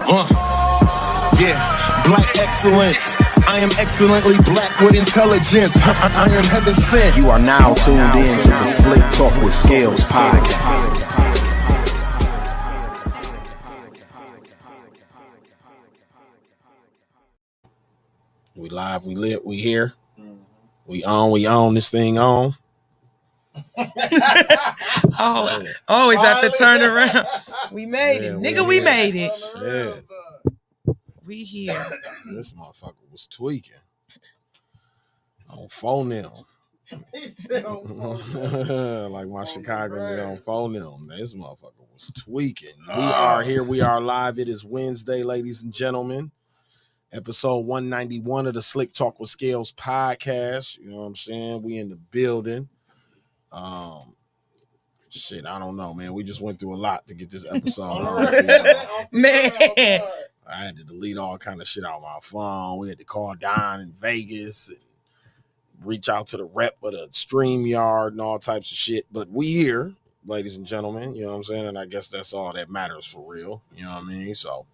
Yeah, black excellence. I am excellently black with intelligence. I am heaven sent. You are now tuned in to the Slicktalk with Scalez podcast. We live, we lit, we here. We on this thing on. Always have to turn around. We made it. Nigga, we made it. Shit. We here. This motherfucker was tweaking. On phone them. Like my Chicago nigga on phone them. This motherfucker was tweaking. We are here. We are live. It is Wednesday, ladies and gentlemen. Episode 191 of the Slicktalk with Scalez podcast. You know what I'm saying? We in the building. Shit, I don't know, man. We just went through a lot to get this episode on. Man. I had to delete all kind of shit out of my phone. We had to call Don in Vegas and reach out to the rep of the StreamYard and all types of shit. But we here, ladies and gentlemen, you know what I'm saying? And I guess that's all that matters for real. You know what I mean? So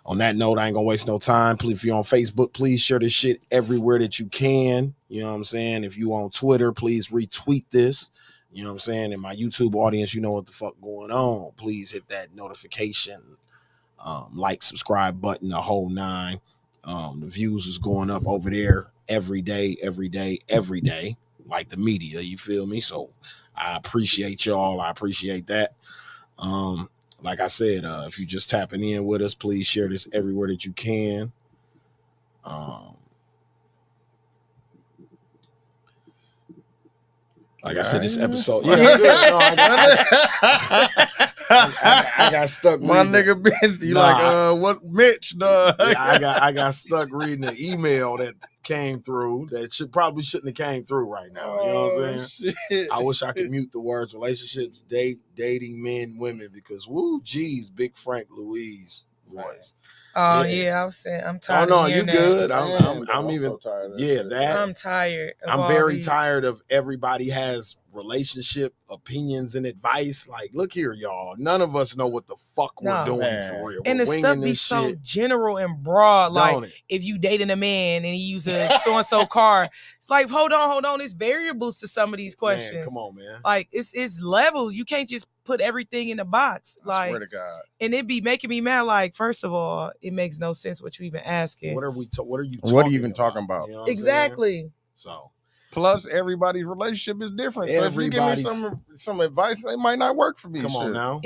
on that note, I ain't gonna waste no time. Please, if you're on Facebook, please share this shit everywhere that you can. You know what I'm saying? If you on Twitter, please retweet this. You know what I'm saying? In my YouTube audience, you know what the fuck going on. Please hit that notification, like, subscribe button, the whole nine. The views is going up over there every day, like the media, you feel me? So I appreciate y'all. I appreciate that. Like I said, if you just tapping in with us, please share this everywhere that you can. Like I said, this episode, yeah, good. No, I got stuck. My nigga Ben, what Mitch, dog? Yeah, I got stuck reading the email that came through that probably shouldn't have came through right now. You know what I'm saying? Shit. I wish I could mute the words relationships, dating men, women, because geez, Big Frank Louise voice. Oh yeah, I was saying I'm tired. Oh no, of you that. good? I'm even so tired of that. That I'm tired. I'm very tired of everybody has relationship opinions and advice. Like, look here, y'all. None of us know what the fuck we're doing for real. And we're the stuff be so general and broad. Like, if you dating a man and he use a so and so car, it's like, hold on. It's variables to some of these questions. Man, come on, man. Like, it's level. You can't just put everything in a box. I swear to God. And it be making me mad. Like, first of all, it makes no sense what you even asking. What are you talking about? You know exactly. So. Plus, everybody's relationship is different. So if you give me some advice, it might not work for me. Come on now,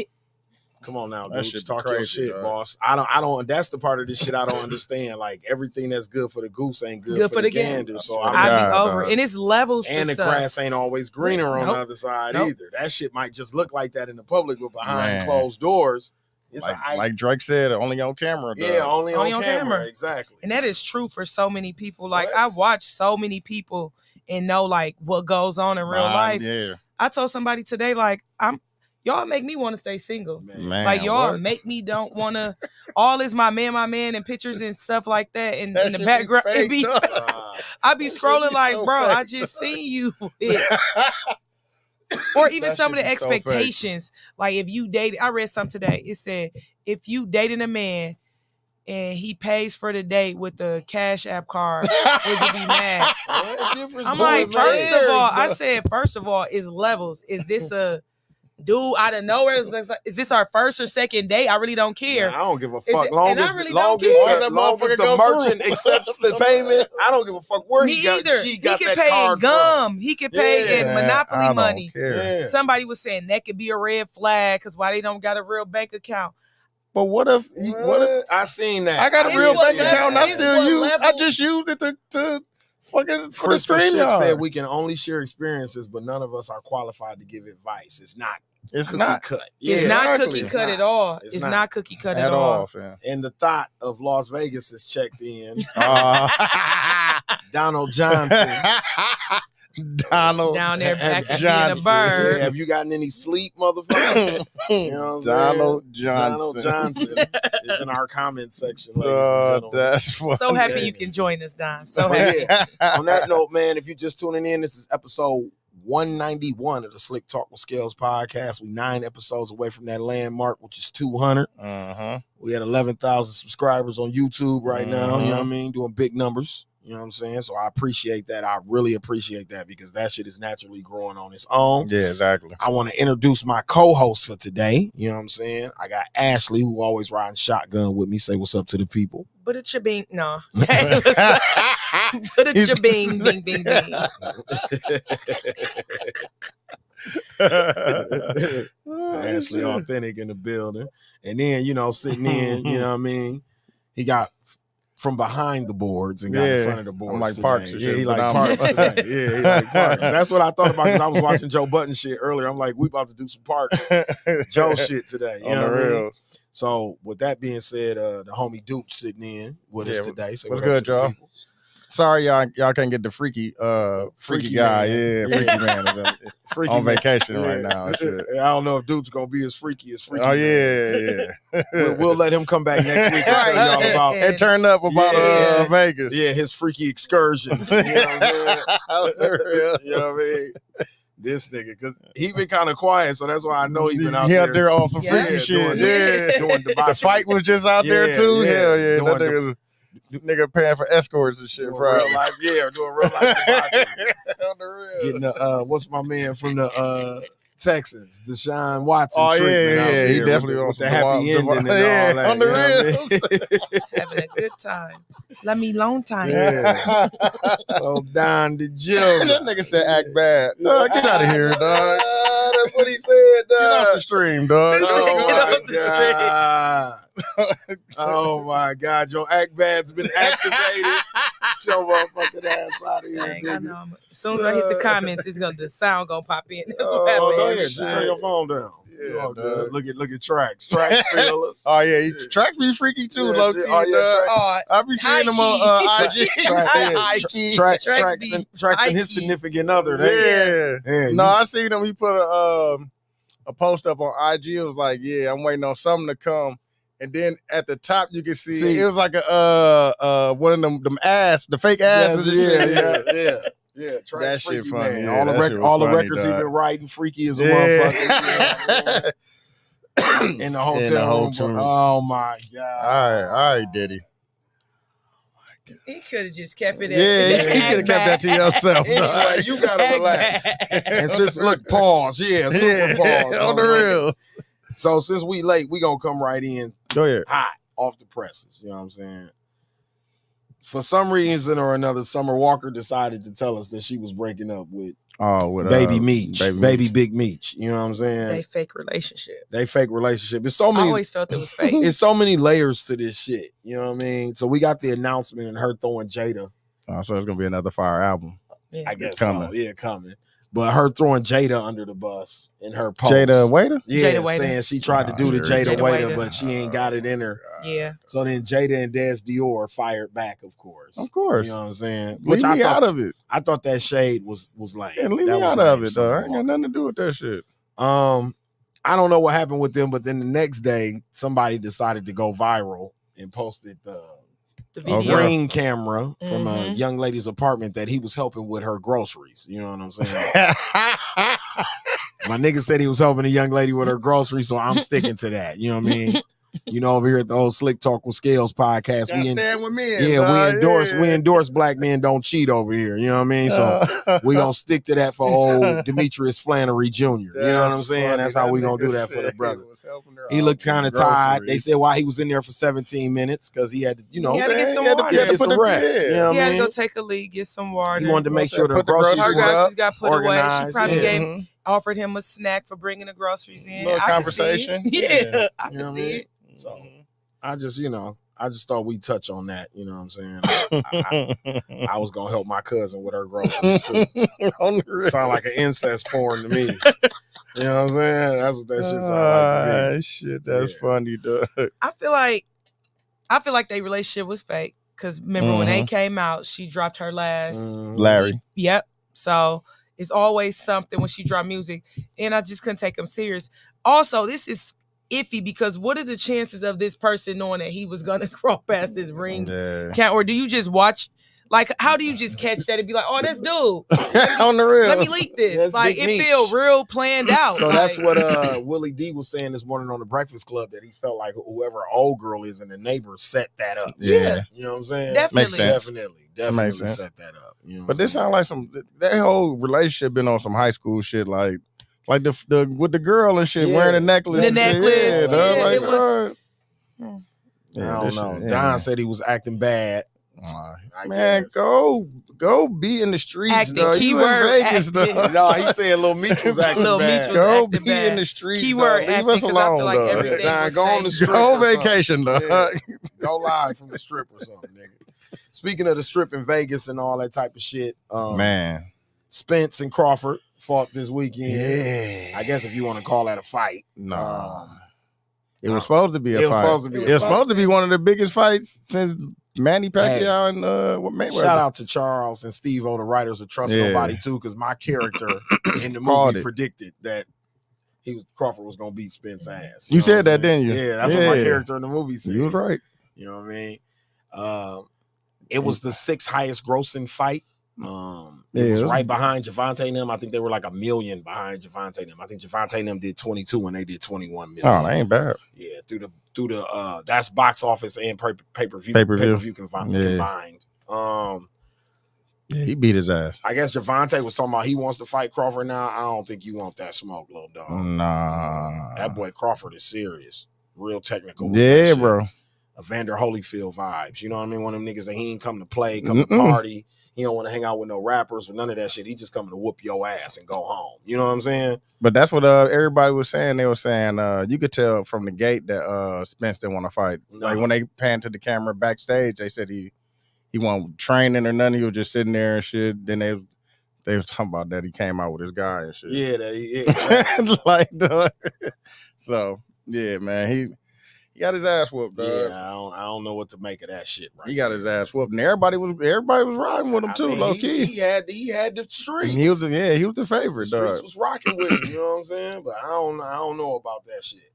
that dude. Shit Talk crazy, your shit, bro. boss. I don't. That's the part of this shit I don't understand. Like, everything that's good for the goose ain't good for the gander. So I be over it. And it's levels to and the stuff. grass ain't always greener on the other side either. That shit might just look like that in the public, but behind closed doors. It's like Drake said, only on camera. Dog. Yeah, only on camera. Exactly. And that is true for so many people. Like, I watch so many people and know like what goes on in real life. Yeah. I told somebody today, like, y'all make me want to stay single. Man, like, y'all make me don't want to. All is my man, and pictures and stuff like that. And in the background, I be scrolling like, bro, I just seen you. Or even some of the expectations. Like, if you dated, I read something today. It said, if you dating a man and he pays for the date with the Cash App card, would you be mad? I'm like, first of all, is levels. Is this a dude out of nowhere? Is this our first or second date? I really don't care. Man, I don't give a fuck. Long as the merchant accepts the payment, I don't give a fuck where he got that card from. He could pay in Monopoly money. Yeah. Somebody was saying that could be a red flag because why they don't got a real bank account. But what if I seen that? I got a real bank account and I just used it to fucking for the StreamYard. Said we can only share experiences, but none of us are qualified to give advice. It's not cookie cut. Yeah, it's not cookie cut at all. It's not cookie cut at all. And the thought of Las Vegas is checked in. Donald Johnson. Donald down there back being a bird. Yeah, have you gotten any sleep, motherfucker? You know what I'm Donald saying? Johnson. Donald Johnson is in our comment section, ladies and gentlemen. That's funny. So happy you can join us, Don. So happy. On that note, man, if you're just tuning in, this is episode 191 of the Slick Talk with Scalez podcast. We 9 episodes away from that landmark, which is 200. We had 11,000 subscribers on YouTube right now. You know what I mean? Doing big numbers. You know what I'm saying? So I appreciate that. I really appreciate that because that shit is naturally growing on its own. Yeah, exactly. I want to introduce my co-host for today. You know what I'm saying? I got Ashley, who always riding shotgun with me. Say what's up to the people. But it's your bing. No. But it's your bing, bing, bing, bing. Ashley Awthintik in the building. And then, you know, sitting in, you know what I mean? He got from behind the boards and got in front of the boards. I'm like today. Parks. Yeah, he like Parks today. Yeah, he like Parks. That's what I thought about because I was watching Joe Budden shit earlier. I'm like, we about to do some Parks Joe shit today. You know what I mean? So with that being said, the homie Duch sitting in with us today. So what's good, y'all? Sorry, y'all can't get the freaky guy. Man. Yeah, freaky man. Freaky on man. vacation right now. I don't know if Dude's gonna be as freaky as freaky. Oh yeah. We'll let him come back next week and tell y'all about and turn up about Vegas. Yeah, his freaky excursions. You know what I'm saying? You know what I mean? This nigga, because he been kind of quiet, so that's why I know he been out there. He out there on some freaky shit. Doing the fight was just out there too. Hell yeah, that nigga paying for escorts and shit, doing bro. Real life, doing real life debauchery. On the real. Getting what's my man from the Texans, Deshaun Watson. Oh yeah, he definitely with wants the happy ending and all that. On the real, having a good time. Let me long time. Yeah. Oh, Don the Jill. That nigga said act bad. Dog, get out of here, dog. That's what he said, dog. Get off the stream, dog. Oh my God, your act bad's been activated. Your motherfucking ass out of here, nigga. As soon as I hit the comments, the sound gonna pop in. That's what Go happened. ahead, just turn your phone down. Yeah, look at Tracks. Tracks feelers. Oh yeah, Tracks be freaky too, low key. I be seeing them on IG. Tracks and his significant other. Yeah. No, I seen him. He put a post up on IG. It was like, yeah, I'm waiting on something to come. And then at the top you can see it was like a one of them ass, the fake asses. Yeah. That shit funny. Man. All the records he been writing, freaky as a motherfucker. In the hotel room. Oh my God. All right, Diddy. He could have just kept it. Yeah, he could have kept that to yourself. Anyway, you gotta relax. And since pause. Yeah, super pause. On the real. So since we late, we gonna come right in. Go ahead. Hot off the presses. You know what I'm saying? For some reason or another, Summer Walker decided to tell us that she was breaking up with Baby Meech, Baby Big Meech. You know what I'm saying? They fake relationship. It's so many. I always felt it was fake. It's so many layers to this shit. You know what I mean? So we got the announcement and her throwing Jada. So it's gonna be another fire album. Yeah. I guess coming. So. Yeah, coming. But her throwing Jada under the bus in her post. Jada Waiter? Yeah, Jada Waiter. saying she tried to do the Jada Waiter, but she ain't got it in her. Yeah. So then Jada and Des Dior fired back, of course. Of course. You know what I'm saying? Leave me out of it. I thought that shade was lame. Yeah, leave me out of it, though. I ain't got nothing to do with that shit. I don't know what happened with them, but then the next day, somebody decided to go viral and posted the video. Ring camera from a young lady's apartment that he was helping with her groceries. You know what I'm saying? My nigga said he was helping a young lady with her groceries, so I'm sticking to that. You know what I mean? You know, over here at the old Slick Talk with Scalez podcast, stand with me. We endorse black men don't cheat over here. You know what I mean? So we gonna stick to that for old Demetrius Flannery Jr. You know what I'm saying? That's how we gonna do that for the brother. He looked kind of tired. They said why he was in there for 17 minutes because he had to, you know, he had to get some water. He had to get some rest. You know he what had I mean? to go take a leak, get some water. He wanted to make sure the groceries got put organized. away. She probably offered him a snack for bringing the groceries in. Little conversation. Yeah, I can see it. So I just thought we'd touch on that. You know what I'm saying? I was gonna help my cousin with her groceries too. Sound like an incest porn to me. You know what I'm saying? That's what that shit sound like to me. Shit, that's funny, dog. I feel like their relationship was fake. Cause remember when they came out, she dropped her last Larry. Yep. So it's always something when she dropped music, and I just couldn't take him serious. Also, this is iffy because what are the chances of this person knowing that he was gonna crawl past this ring count, or do you just watch Like, how do you just catch that and be like, oh, that's dude. On the real. Let me leak this. That's like, Big it Meech. feel real planned out. So like, that's what Willie D was saying this morning on the Breakfast Club, that he felt like whoever old girl is in the neighbors set that up. Yeah. You know what I'm saying? Definitely. Makes sense. Definitely Makes sense. set that up. You know But this sound like that whole relationship been on some high school shit, like the with the girl and shit wearing a necklace. The and shit. necklace. Yeah, dog, Yeah, like, it was. I don't know. Don said he was acting bad. I Man, guess. go be in the streets, Acting, dog. You keyword in Vegas, acting. dog. No, he said Lil Meech was acting Lil Meech bad. was Go acting be bad. in the streets, Keyword dog. Leave acting, us 'cause I feel alone, like dog. everything Don, was go on the fake. strip. Go or something. vacation, dog. Yeah. Go live from the strip or something, nigga. Speaking of the strip in Vegas and all that type of shit, Man, Spence and Crawford fought this weekend. yeah. I guess if you want to call that a fight. No. It was supposed to be a It was fight. supposed to be a It was fight. supposed to be one of the biggest fights since Manny Pacquiao and Mayweather. Shout out to Charles and Steve-O, the writers of Trust Yeah. Nobody too, because my character in the Called movie it. predicted that Crawford was gonna beat Spence's ass. You know said what I'm that, saying? didn't you? Yeah, that's what my Yeah. character in the movie said. You was right. You know what I mean? It was the 6th highest grossing fight. It was right behind Javante and them. I think they were like $1 million behind Javante and them. I think Javante and them did 22 and they did 21 million. Oh, that ain't bad. Yeah, through the that's box office and pay-per-view combined. Yeah, he beat his ass. I guess Javante was talking about he wants to fight Crawford now. I don't think you want that smoke, little dog. Nah. That boy Crawford is serious. Real technical. with that Yeah, shit. bro. Evander Holyfield vibes. You know what I mean? One of them niggas that he ain't come to play, come to party. He don't want to hang out with no rappers or none of that shit. He just coming to whoop your ass and go home. You know what I'm saying? But that's what everybody was saying. They were saying you could tell from the gate that Spence didn't want to fight. No. Like when they panned to the camera backstage, they said he wasn't training or nothing. He was just sitting there and shit. Then they was talking about that he came out with his guy and shit. Yeah, that he like so yeah, man. He got his ass whooped, dog. Yeah, I don't know what to make of that shit. Right, he got his ass whooped, and everybody was riding with him too, low key. He had the streets. He was the favorite, The dog. streets was rocking with him. You know what I'm saying? But I don't know about that shit.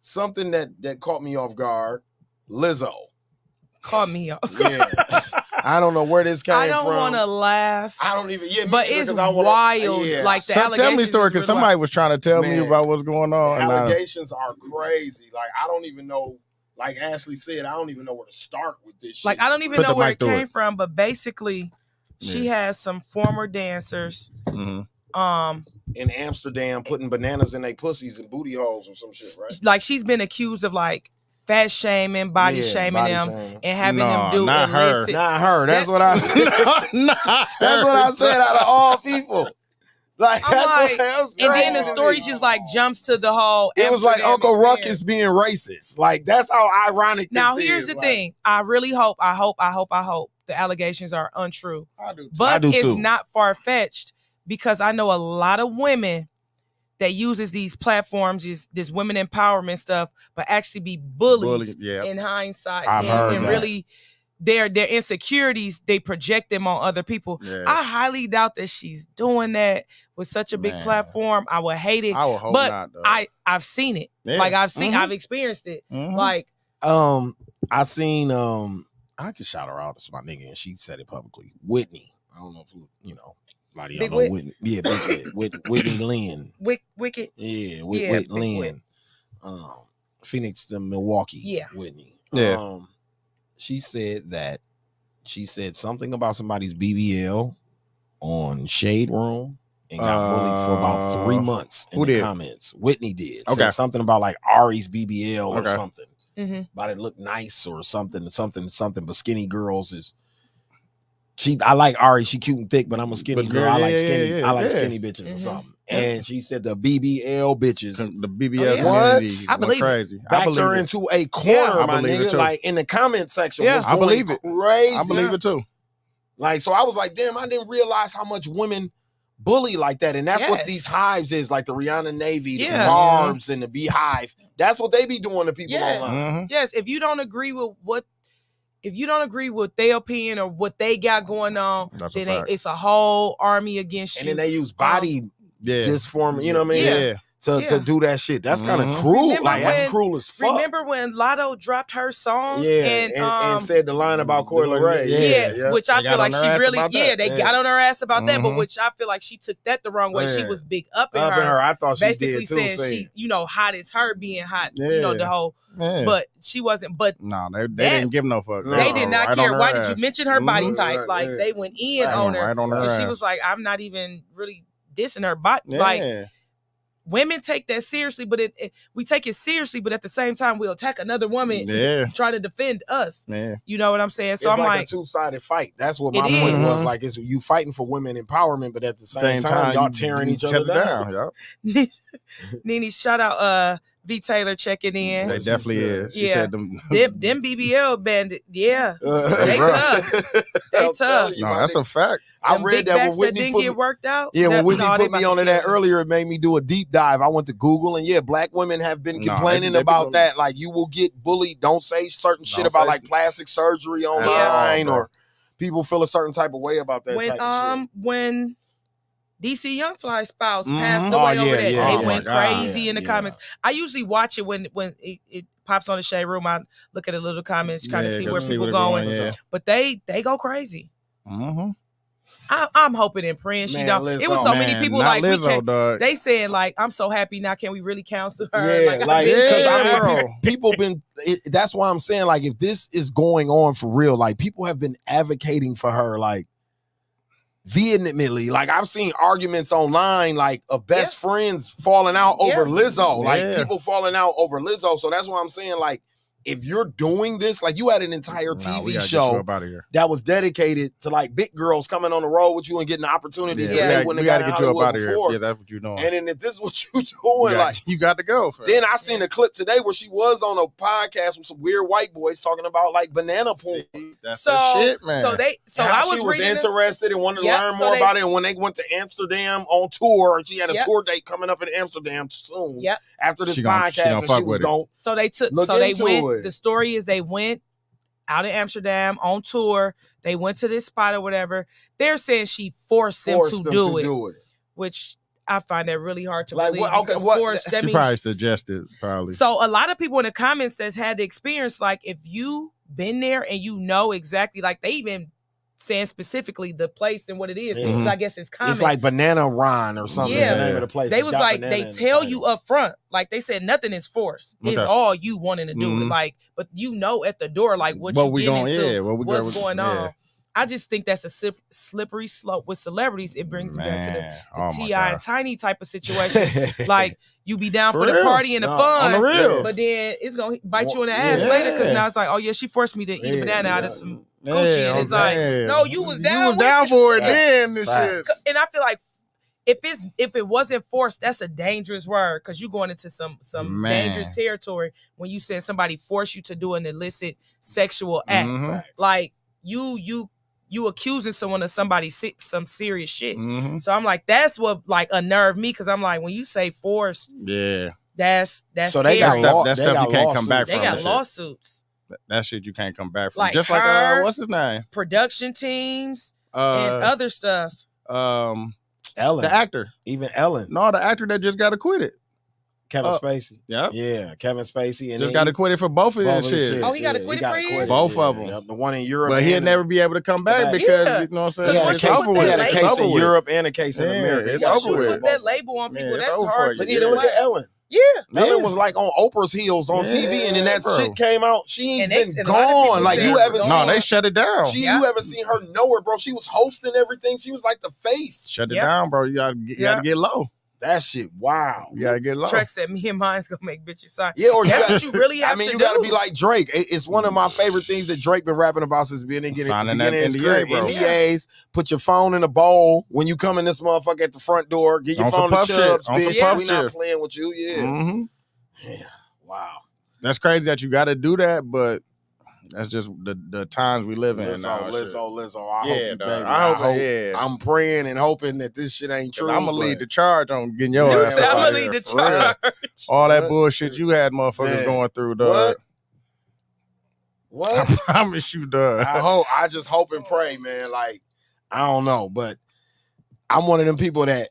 Something that caught me off guard. Lizzo. Caught me off. Yeah, I don't know where this came from. I don't want to laugh. I don't even. Yeah, but it's wild. Yeah. Like the Tell allegations. me the story because somebody was trying to tell me about what's going on. The allegations are crazy. Like I don't even know. Like Ashley said, I don't even know where to start with this shit. Like I don't even know where it came from. But basically, she has some former dancers. Mm-hmm. In Amsterdam, putting bananas in their pussies and booty holes or some shit, right? Like she's been accused of like fat shaming, body shaming them, and having them do not illicit. Not her. That's what I said. That's what I said. Out of all people, like I'm that's like, what that was and crazy then the to story me. just like jumps to the whole. It was like Amsterdam Uncle experience. Ruckus being racist. Like that's how ironic. Now this here's is. the Like, thing. I really hope the allegations are untrue. I do too. But it's too. not far fetched because I know a lot of women that uses these platforms, this women empowerment stuff, but actually be bullies in hindsight. I've heard and that. really their insecurities, they project them on other people. Yeah. I highly doubt that she's doing that with such a big platform. I would hate it. I would hope but not, though. I've seen it. Yeah. Like I've experienced it. Mhm. Like I seen I can shout her out. It's my nigga, and she said it publicly. Whitney. I don't know if you know. A lot of y'all Big know Whit? Whitney. Yeah, Big Whit. Whitney Lynn. Wicked. Yeah, Yeah, Whit Big Lynn. Phoenix to Milwaukee. Yeah. Whitney. Yeah. She said something about somebody's BBL on Shade Room and got bullied for about 3 months in the comments. Whitney did. Okay. Said something about like Ari's BBL or something. Mm-hmm. About it look nice or something, but skinny girls is. I like Ari. She cute and thick, but I'm a skinny girl. I like skinny. I like skinny bitches or something. And she said the BBL bitches, the BBL community I believe crazy. backed her into a corner, my nigga. Like in the comment section, was I believe going it. crazy. I believe it too. Like so, I was like, damn, I didn't realize how much women bully like that, and that's what these hives is, like the Rihanna Navy, the Barbs, and the Beehive. That's what they be doing to people online. Mm-hmm. Yes, if you don't agree with their opinion or what they got going on, then it's a whole army against you. And then they use body dysform, you know what I mean? Yeah. to do that shit. That's kind of cruel. That's cruel as fuck. Remember when Lotto dropped her song? And said the line about Coi Leray. Which I feel like she really, they got on her ass about that, but which I feel like she took that the wrong way. She was big up in her. I thought she basically did too. Saying she, hot as her being hot, the whole, but she wasn't, but they didn't give no fuck. They did not care. Why did you mention her body type? Like, they went in on her. And she was like, I'm not even really dissing her body. Like, women take that seriously, but we take it seriously, but at the same time, we'll attack another woman trying to defend us. You know what I'm saying? So it's I'm like a two-sided fight. That's what my point was. Like, it's you fighting for women empowerment, but at the same time y'all tearing each other down. Nene, shout out V. Taylor checking in. They definitely is. She said them BBL bandit. Yeah. They tough. They tough. No, that's a fact. I read that when Whitney didn't get worked out. Yeah, when Whitney put me onto that earlier, it made me do a deep dive. I went to Google and black women have been complaining about that. Like, you will get bullied. Don't say certain shit about like plastic surgery online or people feel a certain type of way about that type of shit. When DC Youngfly's spouse passed away over that. They went crazy in the comments. I usually watch it when it pops on the Shade Room. I look at the little comments, kind of see where people are going. But they go crazy. I'm hoping and praying she don't. It was so many people like Lizzo, they said like, I'm so happy now. Can we really counsel her? People been. That's why I'm saying, like, if this is going on for real, like, people have been advocating for her, like, vehemently. Like, I've seen arguments online, like, of best friends falling out over Lizzo, like people falling out over Lizzo. So that's why I'm saying, like, if you're doing this, like, you had an entire TV show that was dedicated to like big girls coming on the road with you and getting the opportunities that they wouldn't have gotten get you up out of before. here. Yeah, that's what you're doing. And then if this is what you're doing, you got to go. Then I seen a clip today where she was on a podcast with some weird white boys talking about like banana porn. That's the shit, man. I was interested and wanted to learn more about it. And when they went to Amsterdam on tour, and she had a tour date coming up in Amsterdam soon. After this podcast, and she was going. So they went. The story is they went out of Amsterdam on tour. They went to this spot or whatever. They're saying she forced them to do it, which I find that really hard to believe. She probably suggested, probably. So a lot of people in the comments that's had the experience, like, if you been there and you know exactly, like, they even saying specifically the place and what it is, because I guess it's common. It's like Banana Ron or something. The name of the place. They was like, they tell you up front, like, they said nothing is forced. It's all you wanting to do it. Like, but you know at the door, like, what you getting into, what's going on. I just think that's a slippery slope with celebrities. It brings me back to the T.I. and Tiny type of situation. Like, you be down for the party and the fun, on the real. But then it's gonna bite you in the ass later, because now it's like, oh yeah, she forced me to eat a banana out of some Gucci, and it's like, no, you was down for it then. This shit. And I feel like if it wasn't forced, that's a dangerous word, because you're going into some dangerous territory when you said somebody forced you to do an illicit sexual act. Like, you accusing someone of some serious shit. So I'm like, that's what like unnerved me, because I'm like, when you say forced, that's so scary. That stuff you can't come back from. They got lawsuits. That shit you can't come back from. Like, just like what's his name? Production teams and other stuff. Ellen, the actor, even Ellen. No, the actor that just got acquitted. Kevin Spacey. Yeah, Kevin Spacey. And just got acquitted for both of his shit. Oh, he got acquitted for his? Both of them. The one in Europe. But he'll never be able to come back because, you know what I'm saying? He had a case in Europe and a case in America. It's over with. Put that label on people. That's hard to do. Look at Ellen. Yeah. Ellen was like on Oprah's heels on TV, and then that shit came out. She's been gone. Like, you haven't seen. No, they shut it down. You haven't seen her nowhere, bro. She was hosting everything. She was like the face. Shut it down, bro. You gotta get low. That shit, wow. You gotta get low. Trek said, me and mine's gonna make bitches sign. Yeah, or that's what you really have to do. You gotta be like Drake. It's one of my favorite things that Drake been rapping about since beginning. Signing that NDA, bro. NDAs, put your phone in a bowl when you come in this motherfucker at the front door. Get your phone to Chubbs, bitch. We not playing with you, Yeah, wow. That's crazy that you gotta do that, but that's just the times we live in. Lizzo. I hope. I'm praying and hoping that this shit ain't true. I'm gonna lead the charge on getting your ass. I'm gonna lead the charge. All that bullshit you had, motherfuckers, going through, dog. What? I promise you, dog. I just hope and pray, man. Like, I don't know, but I'm one of them people that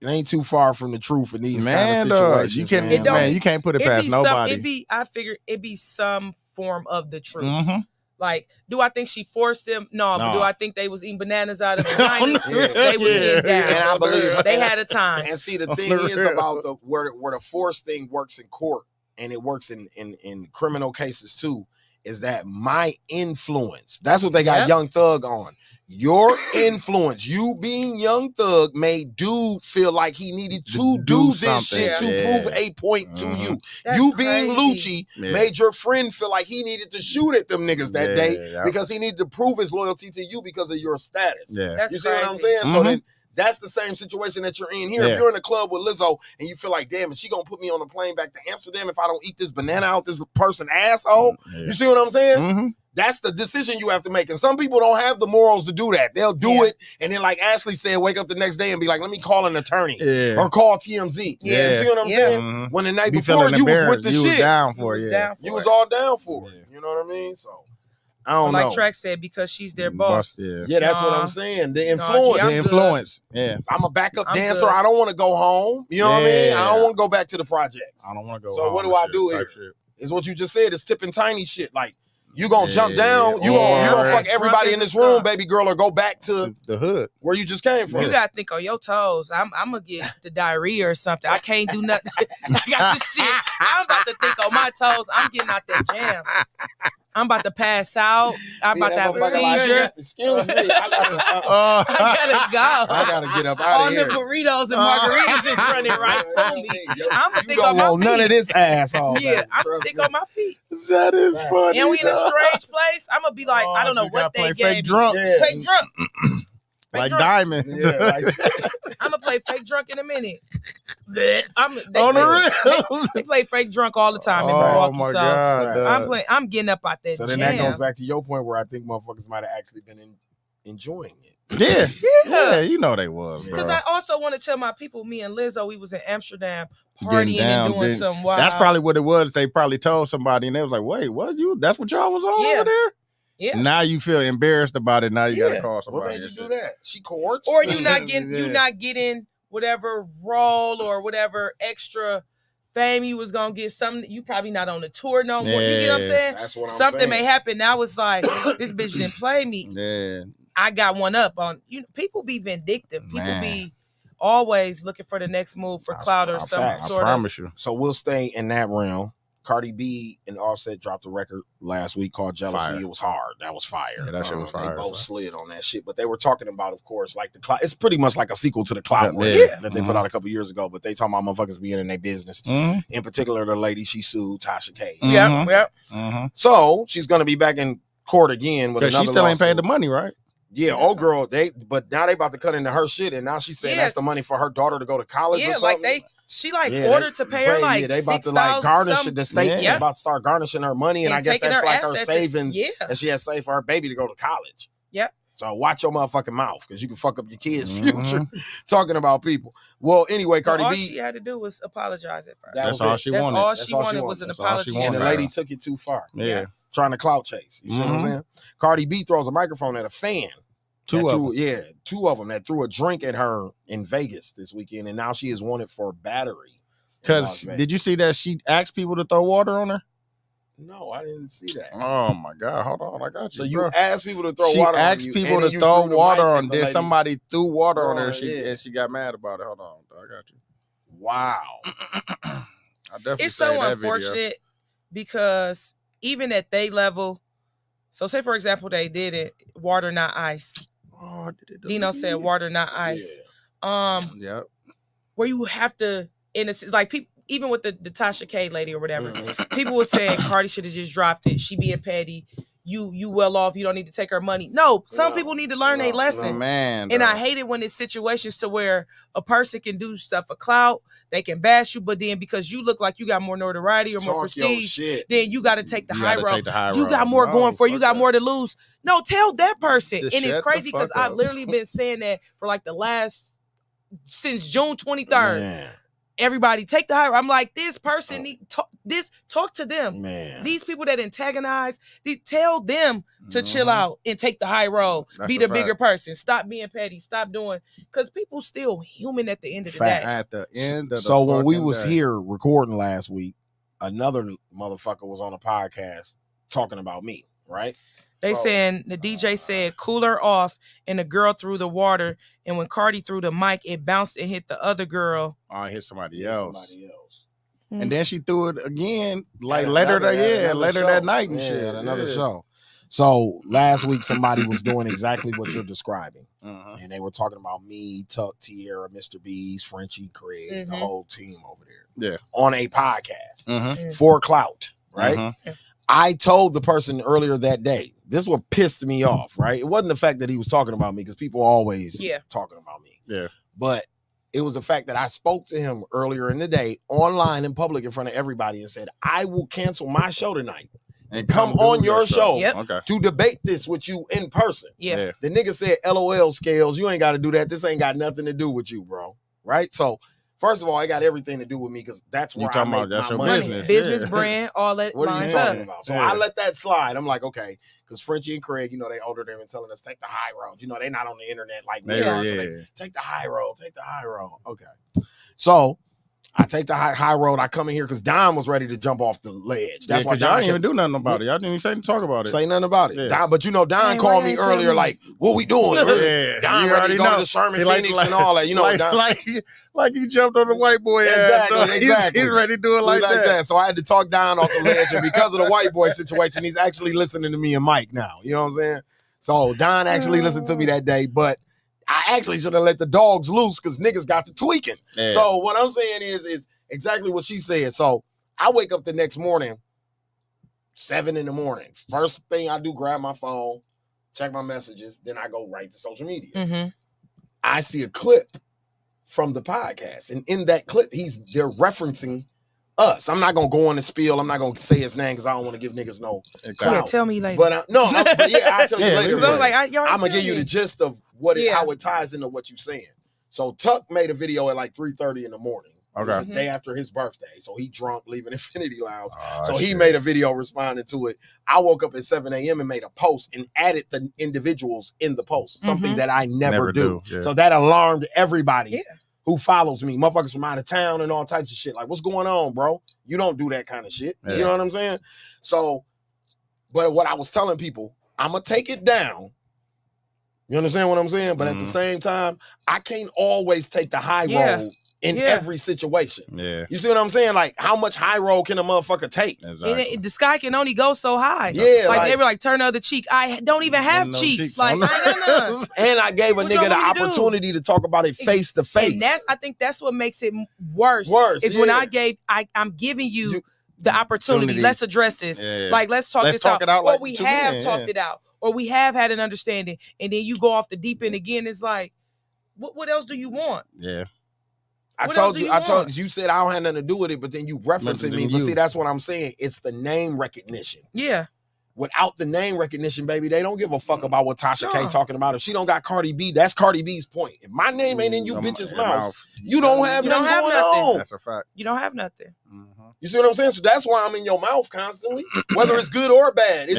It ain't too far from the truth in these kind of situations. You can't put it past nobody. I figure it be some form of the truth. Mm-hmm. Like, do I think she forced them? No, but do I think they was eating bananas out of vaginas? They was getting down. And I believe they had a time. And see, the thing is about where the force thing works in court, and it works in criminal cases too, is that my influence. That's what they got Young Thug on. Your influence, you being Young Thug, made dude feel like he needed to do this shit to prove a point to you. That's you crazy. being Lucci made your friend feel like he needed to shoot at them niggas that day because he needed to prove his loyalty to you because of your status. Yeah. That's you see crazy. what I'm saying? So then that's the same situation that you're in here. If you're in a club with Lizzo and you feel like, damn, is she gonna put me on a plane back to Amsterdam if I don't eat this banana out this person asshole? You see what I'm saying? That's the decision you have to make. And some people don't have the morals to do that. They'll do it, and then like Ashley said, wake up the next day and be like, let me call an attorney or call TMZ. You see what I'm saying? When the night before you was with the shit. You was down for it. You was all down for it. You know what I mean? So I don't know. Like Track said, because she's their boss. Yeah, that's what I'm saying. The influence. Yeah. I'm a backup dancer. I don't want to go home. You know what I mean? I don't want to go back to the project. I don't want to go home. So what do I do here? Is what you just said. It's tipping tiny shit. Like, you gonna jump down, you gonna fuck everybody in this room, baby girl, or go back to the hood where you just came from. You gotta think on your toes. I'm gonna get the diarrhea or something. I can't do nothing. I got this shit. I'm about to think on my toes. I'm getting out that jam. I'm about to pass out. I'm about to have a seizure. Excuse me. I gotta go. I gotta get up out of here. All the burritos and margaritas is running right through me. I'm gonna think on my feet. None of this asshole. Yeah, I'm gonna think on my feet. That is funny. And we in a strange place. I'm gonna be like, I don't know what they gave fake drunk. Fake drunk. Like Diamond. I'm gonna play fake drunk in a minute. On the real. They play fake drunk all the time in Milwaukee. My God. I'm getting up out that So then that goes back to your point where I think motherfuckers might have actually been enjoying it. Yeah, you know they was, bro. Because I also want to tell my people, me and Lizzo, we was in Amsterdam partying and doing some wild. That's probably what it was. They probably told somebody and they was like, wait, what you? That's what y'all was on over there? Yeah. Now you feel embarrassed about it. Now you gotta call somebody. What made you do that? She courts? Or you not getting whatever role or whatever extra fame you was gonna get. Something you probably not on the tour no more. You get what I'm saying? That's what I'm Something saying. may happen. Now it's like this bitch didn't play me. Yeah. I got one up on you. People be vindictive. People be always looking for the next move for clout or some sort of. I promise you. So we'll stay in that realm. Cardi B and Offset dropped a record last week called Jealousy. Fire. It was hard. That was fire. Yeah, that shit was fire. They both slid on that shit. But they were talking about, of course, like the clout. It's pretty much like a sequel to the Clout that they put out a couple years ago. But they talking about motherfuckers being in their business. In particular, the lady she sued, Tasha K. So she's going to be back in court again with another she still lawsuit. ain't paid the money, right? Yeah, old girl. But now they about to cut into her shit, and now she's saying that's the money for her daughter to go to college or something. Like she ordered to pay her like they about to like garnish the state. Is about to start garnishing her money, and I guess that's like her savings that she has saved for her baby to go to college. Yep. So watch your motherfucking mouth because you can fuck up your kids' future talking about people. Well, anyway, Cardi B. All she had to do was apologize at first. That's all she wanted. All she wanted was an apology. And the lady took it too far. Yeah. Trying to clout chase. You see what I'm saying? Cardi B throws a microphone at a fan. Two of them that threw a drink at her in Vegas this weekend, and now she is wanted for battery. Because did you see that she asked people to throw water on her? No, I didn't see that. Oh my God, hold on, I got you. So you asked people to throw water on you. She asked people to throw water on. Then somebody threw water on her, and she got mad about it. Hold on, I got you. Wow. It's so unfortunate because even at their level, so say for example they did it, water not ice. Dino said water not ice. Yep. Where you have to, in a sense, like people, even with the Tasha K lady or whatever, people were saying Cardi should have just dropped it. She being petty. You well off. You don't need to take her money. No, some people need to learn a lesson. And I hate it when it's situations to where a person can do stuff for clout. They can bash you, but then because you look like you got more notoriety or more prestige, then you got to take the high road. You got more going for you. You got more to lose. No, tell that person. And it's crazy because I've literally been saying that for like since June 23rd. Everybody take the high road. I'm like, this person talk to them. Man. These people that antagonize, tell them to chill out and take the high road. Be the bigger person. Stop being petty. Stop doing, because people still human at the end of the day. At the end of the So when we fucking was day. here recording last week, another motherfucker was on a podcast talking about me, right? They saying the DJ said cooler off and the girl threw the water, and when Cardi threw the mic, it bounced and hit the other girl. Oh, hit somebody else. Somebody else. And then she threw it again, like At later another show. that night and Yeah, shit. at another show. So last week somebody was doing exactly what you're describing. And they were talking about me, Tuck, Tierra, Mr. B's, Frenchie, Craig, the whole team over there. Yeah. On a podcast for clout, right? I told the person earlier that day, this is what pissed me off, right? It wasn't the fact that he was talking about me, because people are always talking about me. Yeah. But it was the fact that I spoke to him earlier in the day, online in public in front of everybody, and said, I will cancel my show tonight and come on your show to debate this with you in person. Yeah. The nigga said, LOL, Scales, you ain't got to do that. This ain't got nothing to do with you, bro. Right? So, first of all, it got everything to do with me, because that's where I make my money. Business brand, all that. What are you talking about? So I let that slide. I'm like, okay, because Frenchie and Craig, they older than me and telling us, take the high road. They're not on the internet like we are. So they, take the high road, take the high road. Okay. So I take the high road. I come in here because Don was ready to jump off the ledge. That's why y'all didn't even do nothing about it. Y'all didn't even say talk about it. Say nothing about it. Yeah. Don, but Don called me earlier like, what we doing? Don ready to go to the Sherman Phoenix and all that. Don, like you jumped on the white boy. Exactly. He's ready to do it like that. So I had to talk Don off the ledge, and because of the white boy situation, he's actually listening to me and Mike now. You know what I'm saying? So Don actually listened to me that day, but I actually should have let the dogs loose because niggas got to tweaking. Yeah. So what I'm saying is exactly what she said. So I wake up the next morning, 7 a.m. First thing I do, grab my phone, check my messages, then I go right to social media. I see a clip from the podcast, and in that clip, they're referencing us. I'm not gonna go on the spiel. I'm not gonna say his name because I don't want to give niggas no. Yeah, tell me later. But I'll tell you later. I'm gonna give you the gist of how it ties into what you're saying. So Tuck made a video at like 3:30 in the morning. Okay. It was the day after his birthday. So he drunk, leaving Infinity Lounge. He made a video responding to it. I woke up at 7 a.m. and made a post and added the individuals in the post, something that I never do. Yeah. So that alarmed everybody who follows me, motherfuckers from out of town and all types of shit. Like, what's going on, bro? You don't do that kind of shit. Yeah. You know what I'm saying? So, but what I was telling people, I'm going to take it down. You understand what I'm saying? But at the same time, I can't always take the high road in every situation. Yeah. You see what I'm saying? Like, how much high road can a motherfucker take? Exactly. The sky can only go so high. Yeah. Like they were like, turn the other cheek. I don't even have cheeks. Like, I and I gave a nigga the opportunity to talk about it face to face. And I think that's what makes it worse. Is when I'm giving you the opportunity. Let's address this. Yeah. Like, let's talk this out. Or we have talked it out. Or we have had an understanding. And then you go off the deep end again. It's like, what else do you want? Yeah. I told you, you said I don't have nothing to do with it, but then you referencing me. But see, that's what I'm saying. It's the name recognition. Yeah. Without the name recognition, baby, they don't give a fuck about what Tasha K talking about. If she don't got Cardi B, that's Cardi B's point. If my name ain't in you bitch's mouth, you don't have nothing going on. That's a fact. You don't have nothing. You see what I'm saying? So that's why I'm in your mouth constantly, whether it's good or bad.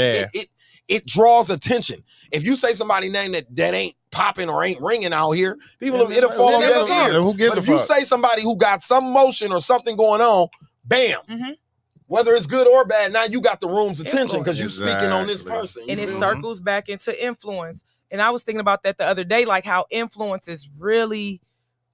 It draws attention. If you say somebody's name that ain't popping or ain't ringing out here, it'll fall on their ear. Who gives but a if you fuck? say somebody who got some motion or something going on, bam. Whether it's good or bad, now you got the room's attention because you're speaking on this person. And it circles back into influence. And I was thinking about that the other day, like how influence is really,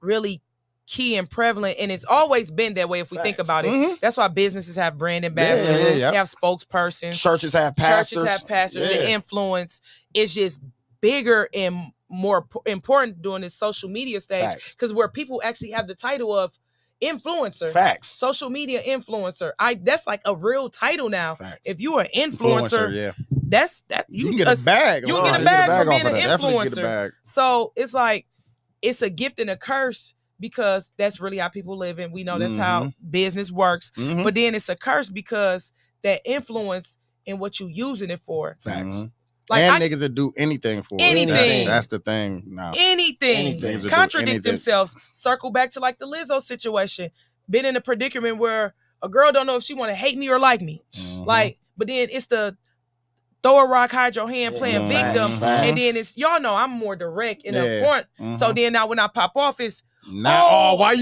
really key and prevalent, and it's always been that way if we think about it. That's why businesses have brand ambassadors, they have spokespersons, churches have pastors. The influence is just bigger and more important during this social media stage, because where people actually have the title of influencer. Social media influencer. That's like a real title now. If you're an influencer, that's you can get a bag. You can get a bag for being an influencer. So it's like it's a gift and a curse, because that's really how people live, and we know that's how business works. But then it's a curse because that influence in what you using it for. Like, niggas that do anything for anything. That's the thing now. Anything. Contradict themselves. Circle back to like the Lizzo situation. Been in a predicament where A girl don't know if she want to hate me or like me. Like, but then it's the throw a rock, hide your hand, playing victim, and then it's y'all know I'm more direct in the front. So then now when I pop off, it's why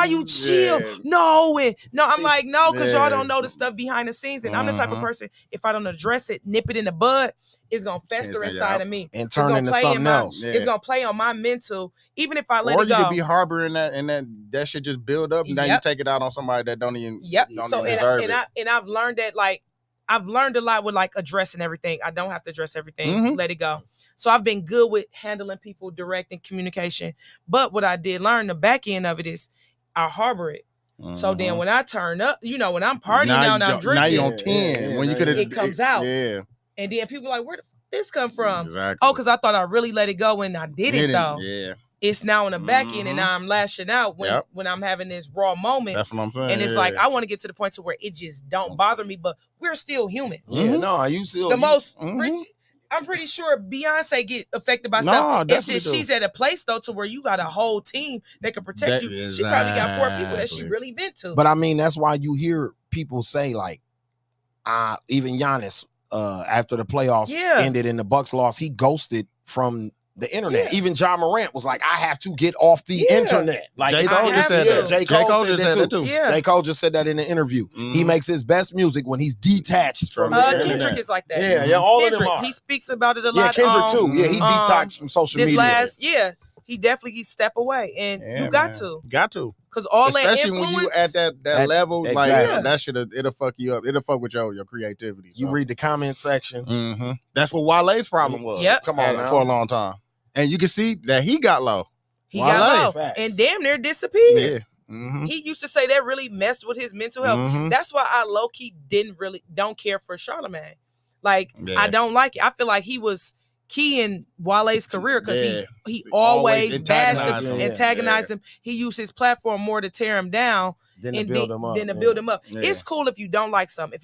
you chill? No, I'm like, no, because y'all don't know the stuff behind the scenes. And I'm the type of person, if I don't address it, nip it in the bud, it's gonna fester inside of me. And turn into something else. It's gonna play on my mental, even if I let or it go. Or you could be harboring that, and that shit just build up, and now you take it out on somebody that don't even deserve it. And I've learned that, like, I've learned a lot with like addressing everything. I don't have to address everything. Let it go. So I've been good with handling people, direct and communication. But what I did learn, the back end of it is I harbor it. So then when I turn up, when I'm partying and I'm drinking. Now you're on 10. When you could it comes out. Yeah. And then people are like, where did this come from? Exactly. Oh, because I thought I really let it go and I didn't though. Yeah. It's now in the back end and now I'm lashing out when I'm having this raw moment. That's what I'm saying. And it's like, I want to get to the point to where it just don't bother me, but we're still human. Yeah, no, you still. I'm pretty sure Beyonce get affected by stuff. It's just she's at a place though to where you got a whole team that can protect you. She probably got 4 people that she really vent to. But I mean, that's why you hear people say like, even Giannis, after the playoffs ended and the Bucks lost, he ghosted from the internet. Even John Morant was like, I have to get off the internet. Like J. Cole just said that. J. Cole just said that too. Yeah. J. Cole just said that in the interview. He makes his best music when he's detached from the internet. Kendrick is like that. Yeah, all Kendrick, of them are. he speaks about it a lot. Yeah, Kendrick too. Yeah, he detoxed from social media. He definitely step away. And you got to. Got to. Because all especially that influence, when you at that level, exactly. like that shit, it'll fuck you up. It'll fuck with your creativity. You read the comment section. That's what Wale's problem was. Come on now. For a long time. And you can see that he got low. Got low. And damn near disappeared. Yeah. He used to say that really messed with his mental health. That's why I low-key don't care for Charlamagne. Like, I don't like it. I feel like he was key in Wale's career because he always bashed him, antagonized him. He used his platform more to tear him down than to build him up. Yeah. It's cool if you don't like something.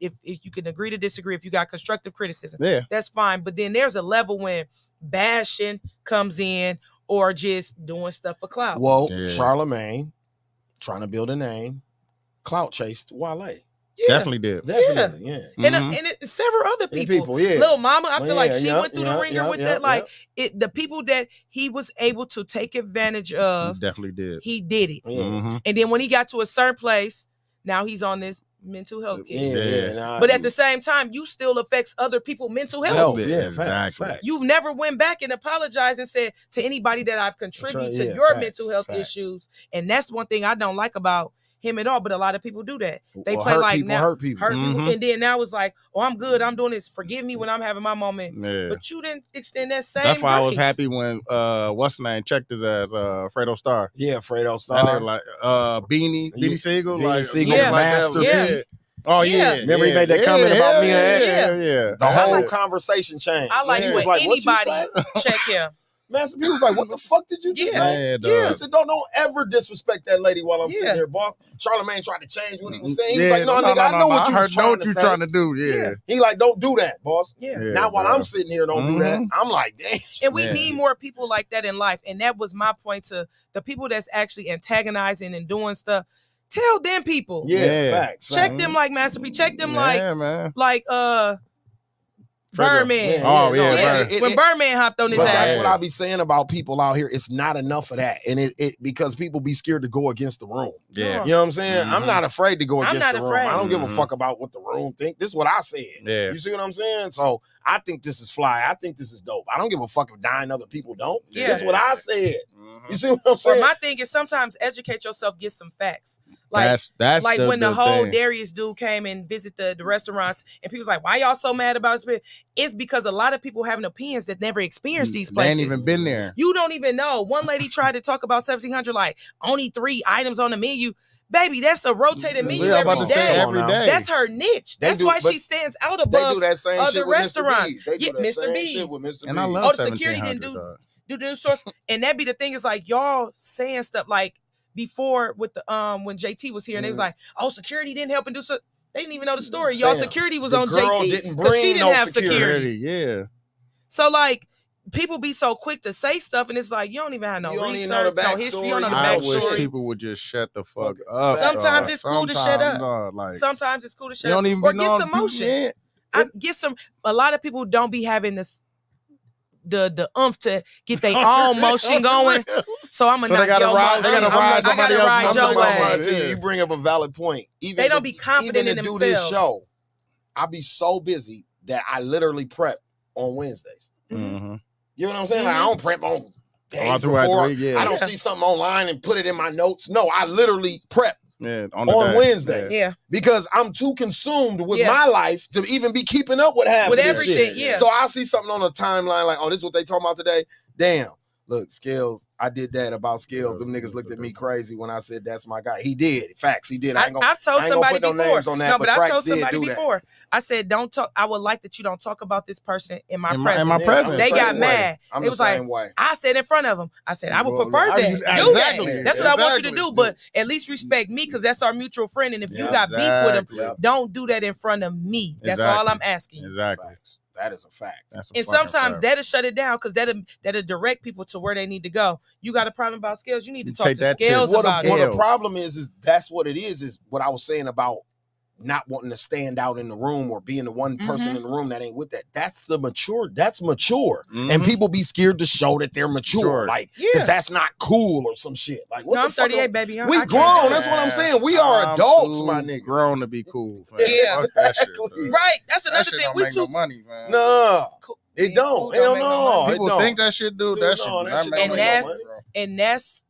If you can agree to disagree, if you got constructive criticism, that's fine. But then there's a level when bashing comes in or just doing stuff for clout. Well, Charlamagne, trying to build a name, clout chased Wale. Definitely did. Definitely, And several other people. Lil Mama, I feel like she went through the ringer with that. Like the people that he was able to take advantage of. He definitely did. He did it. And then when he got to a certain place, now he's on this mental health kit. But at the same time, you still affects other people's mental health. Exactly. You've never went back and apologized and said to anybody that I've contributed to your mental health issues. And that's one thing I don't like about him at all, but a lot of people do that. They play like hurt people, and then now it's like, oh, I'm good, I'm doing this. Forgive me when I'm having my moment. But you didn't extend that same. That's why I was happy when what's the name checked his ass, Fredo Star. Yeah, Fredo Star. And they're like Beanie Siegel, master. Oh yeah. Remember he made that comment about me and X? Yeah. The whole conversation changed. I like when anybody check him. Master P was like, what the fuck did you just say? I said, don't disrespect disrespect that lady while I'm sitting here, boss. Charlamagne tried to change what he was saying. He was like, no, nigga, I know what you trying to do. Yeah. He like, don't do that, boss. Now while I'm sitting here, don't do that. I'm like, damn. And we need more people like that in life. And that was my point to the people that's actually antagonizing and doing stuff. Tell them people. Facts. Check them like Master P. Check them like Birdman. When Birdman hopped on his ass. That's what I be saying about people out here. It's not enough of that. And it because people be scared to go against the room. Yeah. You know what I'm saying? I'm not afraid to go against the room. I don't give a fuck about what the room think. This is what I said. Yeah. You see what I'm saying? So I think this is fly. I think this is dope. I don't give a fuck if dying other people don't. Yeah. That's what I said. You see what I'm saying? Or my thing is sometimes educate yourself, get some facts. Like that's like when the whole Darius dude came and visit the restaurants and people was like, why y'all so mad about it? It's because a lot of people having opinions that never experienced these places. They ain't even been there. You don't even know. One lady tried to talk about 1700 like only 3 items on the menu. Baby, that's a rotating menu every day. That's her niche. That's why she stands out above other restaurants. Mr. B's. And I love the security didn't do the source. And that be the thing is like y'all saying stuff like before with the when JT was here and they was like, oh, security didn't help and do so. They didn't even know the story. Y'all security was on JT because she didn't have security. Yeah. So like people be so quick to say stuff, and it's like you don't even have no You don't even research, know the no history, you don't know the I backstory. wish people would just shut the fuck up. Sometimes it's cool to shut up. Like, Sometimes it's cool to shut you up. don't even Or be get knowing some people- motion. yeah. I get some. A lot of people don't be having this. The oomph to get their own motion going, so I'm gonna knock your motion. I gotta ride your ass. You bring up a valid point. Even they don't be confident in to themselves. do this show, I be so busy that I literally prep on Wednesdays. Mm-hmm. You know what I'm saying? Like, I don't prep on days throughout before. the week, yeah. I don't see something online and put it in my notes. No, I literally prep on Wednesday. Yeah. Because I'm too consumed with my life to even be keeping up with half with of this everything. shit. Yeah. So I'll see something on the timeline like, oh, this is what they talking about today. Damn. Look, Scalez, I did that about Scalez. Them niggas looked at me crazy when I said that's my guy. He did. Facts, he did. I've told somebody before. Names on that, no, but I told Trax somebody before. I said, don't talk. I would like that you don't talk about this person in my presence. In my presence. They got mad. I'm it the was same like, way. I said in front of them. I said, I would prefer that. Do that. That's what I want you to do. But at least respect me because that's our mutual friend. And if you got beef with him, don't do that in front of me. That's all I'm asking you. Exactly. Facts. That is a fact. And sometimes that'll shut it down because that'll direct people to where they need to go. You got a problem about Scalez, you need to talk to Scalez about it. Well, the problem is that's what it is what I was saying about not wanting to stand out in the room or being the one person in the room that ain't with that. That's mature. Mm-hmm. And people be scared to show that they're mature. Like, because that's not cool or some shit. Like, what no, the I'm 38, baby. We grown. That's what I'm saying. We are adults, my nigga. Grown to be cool. Man. Yeah. Exactly. Right. That's another thing. Don't make no money, man. No. It don't. Hell no. People think that shit do. That shit. And that's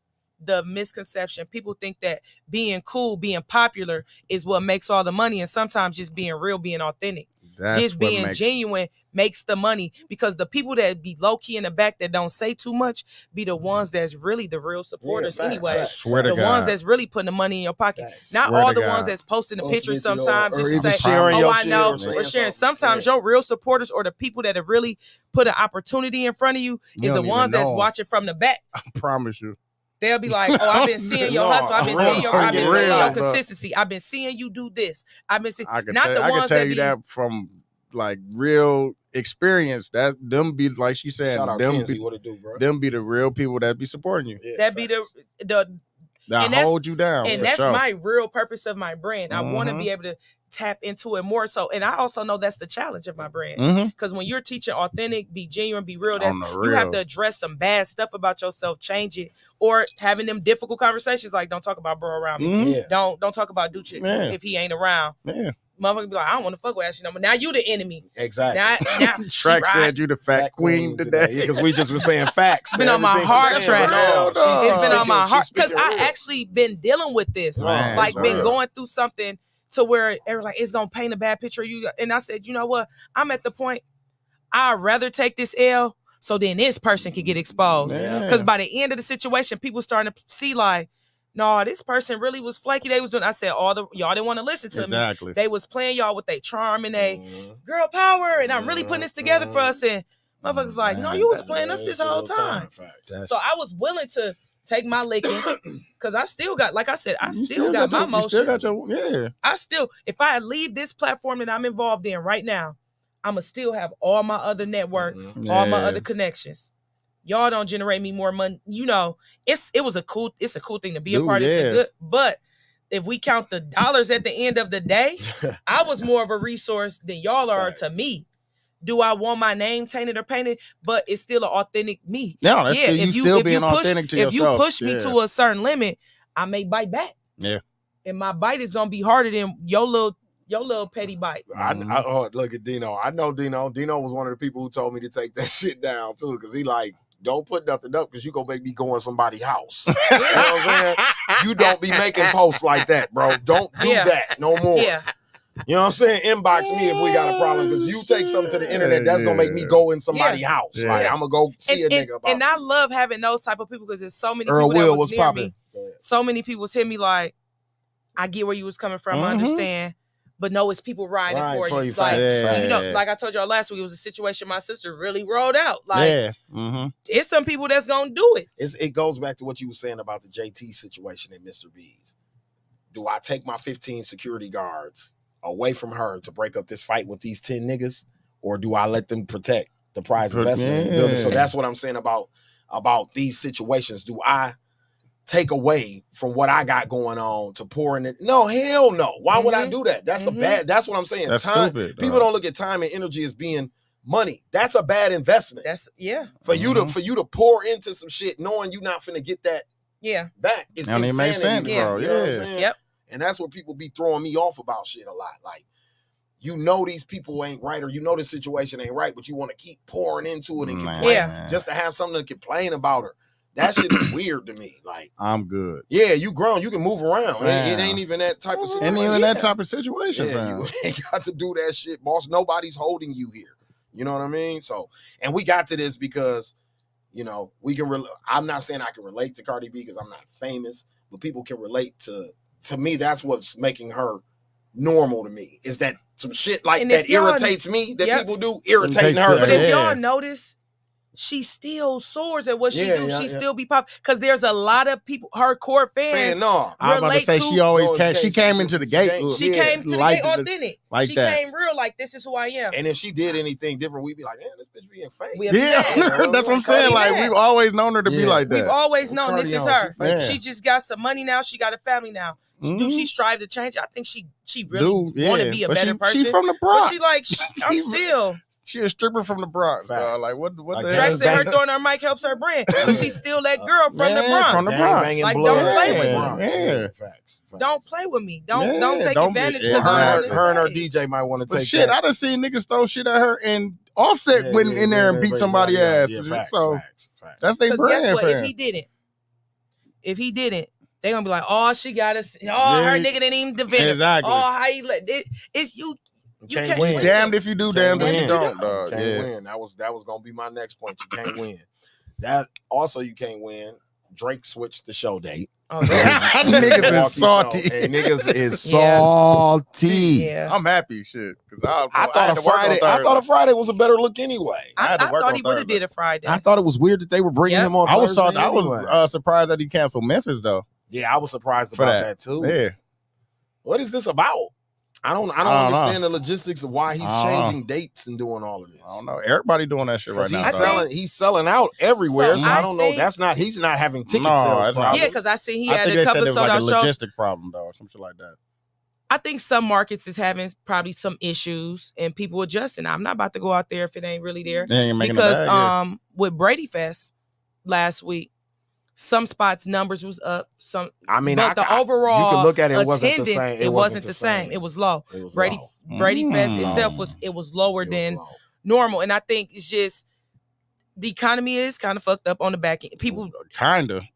the misconception. People think that being cool, being popular is what makes all the money. And sometimes just being real, being authentic, just being genuine makes the money, because the people that be low key in the back that don't say too much be the ones that's really the real supporters anyway. The ones that's really putting the money in your pocket. Not all the ones that's posting the pictures sometimes just to say, oh, I know, or sharing. Sometimes your real supporters or the people that have really put an opportunity in front of you is the ones that's watching from the back. I promise you. They'll be like, oh, I've been seeing your hustle. I've been seeing your consistency. I've been seeing you do this. I've been seeing. I can tell you that from like real experience. That them be like she said. Shout out them Kenzie, be, what it do, bro? Them be the real people that be supporting you. Yeah, that be that hold you down. And that's my real purpose of my brand. I want to be able to tap into it more so. And I also know that's the challenge of my brand. Because when you're teaching authentic, be genuine, be real, you have to address some bad stuff about yourself, change it, or having them difficult conversations like, don't talk about bro around me. Don't talk about Duch if he ain't around. Motherfucker be like, I don't want to fuck with Ashley no more. Now you the enemy. Exactly. Now Track said you the fat queen today. Because we just been saying facts. It's been on my heart, Track. It's been on my heart. Because I actually been dealing with this. Been going through something to where they're like, it's going to paint a bad picture of you. And I said, you know what? I'm at the point, I'd rather take this L so then this person can get exposed. Because by the end of the situation, people starting to see like, no, this person really was flaky. They was doing. I said, y'all didn't want to listen to me. They was playing y'all with their charm and they girl power, and I'm really putting this together for us. And motherfuckers like, no, you was playing us this whole time. So I was willing to take my licking because I still got, like I said, I still got my motion. I still, if I leave this platform that I'm involved in right now, I'ma still have all my other network, all my other connections. Y'all don't generate me more money. You know, it's a cool thing to be a part of. It's a good, but if we count the dollars at the end of the day, I was more of a resource than y'all are to me. Do I want my name tainted or painted? But it's still an authentic me. No, that's still, if you push me to a certain limit, I may bite back. Yeah. And my bite is gonna be harder than your little petty bites. I look at Dino. I know Dino. Dino was one of the people who told me to take that shit down too, because he like, don't put nothing up because you gonna make me go in somebody's house. You know what I'm saying? You don't be making posts like that, bro. Don't do that no more. Yeah. You know what I'm saying? Inbox me if we got a problem, because you take something to the internet, that's gonna make me go in somebody's house. Like, I'm gonna go see a nigga about and I love having those type of people because there's so many Earl people that Will was near popping. me. So many people hit me like, I get where you was coming from, I understand. But no, it's people riding for you. Like, you know, like I told y'all last week, it was a situation my sister really rolled out. Like, it's some people that's gonna do it. It goes back to what you were saying about the JT situation in Mr. B's. Do I take my 15 security guards away from her to break up this fight with these 10 niggas, or do I let them protect? the prize investment in the building. So that's what I'm saying about these situations. Do I take away from what I got going on to pour in it? No, hell no. Why would I do that? That's that's what I'm saying. That's time, stupid. People don't look at time and energy as being money. That's a bad investment. For you to pour into some shit knowing you're not finna get that back. It's insanity. It makes sense, bro. You know what I'm saying? Yep. And that's what people be throwing me off about shit a lot. Like, you know these people ain't right, or you know the situation ain't right, but you want to keep pouring into it and complain just to have something to complain about her. That shit is weird to me. Like, I'm good. Yeah, you grown. You can move around. It ain't even that type of situation. Ain't even that type of situation, you ain't got to do that shit, boss. Nobody's holding you here. You know what I mean? So, and we got to this because, you know, we can. I'm not saying I can relate to Cardi B because I'm not famous, but people can relate to me. That's what's making her normal to me. Is that some shit like that irritates me that people do irritating her? But if y'all notice, she still soars at what she do. She still be pop because there's a lot of people, her core fans. I was about to say she always came. She came into the gate. She came to the gate authentic. She came real. Like, this is who I am. And if she did anything different, we'd be like, "Man, this bitch being fake." That's what I'm saying. Like, we've always known her to be like that. We've always known this is her. She just got some money now. She got a family now. Do she strive to change? I think she really want to be a better person. She's from the Bronx. But I'm still. She a stripper from the Bronx. Like, what the hell? Drake said her throwing her mic helps her brand, but she's still that girl from the Bronx. From the Bronx. Like, don't play with me. Facts. Don't play with me. Don't take advantage. Her and her DJ might want to take shit. I done seen niggas throw shit at her and Offset went in there and beat somebody's ass. So that's their brand. Guess what? If he didn't, they gonna be like, oh, she got us. Oh, her nigga didn't even defend. Exactly. Oh, how you let it's you. You can't win. Damned if you do, damned if you don't, dog. Can't win. That was gonna be my next point. You can't win. That also you can't win. Drake switched the show date. Oh, niggas is salty. And niggas is salty. Yeah. I'm happy, shit. I thought a Friday was a better look anyway. I thought he would have did a Friday. I thought it was weird that they were bringing him on. I was surprised that he canceled Memphis though. Yeah, I was surprised about that too. Yeah. What is this about? I don't understand the logistics of why he's changing dates and doing all of this. I don't know. Everybody doing that shit right now. He's selling out everywhere. So I don't know. He's not having ticket sales. Yeah, because I see he had a couple sold out shows. Like a logistic problem though, or some shit like that. I think some markets is having probably some issues and people adjusting. I'm not about to go out there if it ain't really there. Because with Brady Fest last week, some spots numbers was up. But the overall you can look at it, it wasn't the same. It was low. Brady Fest itself was lower than normal, and I think it's just the economy is kind of fucked up on the back end. People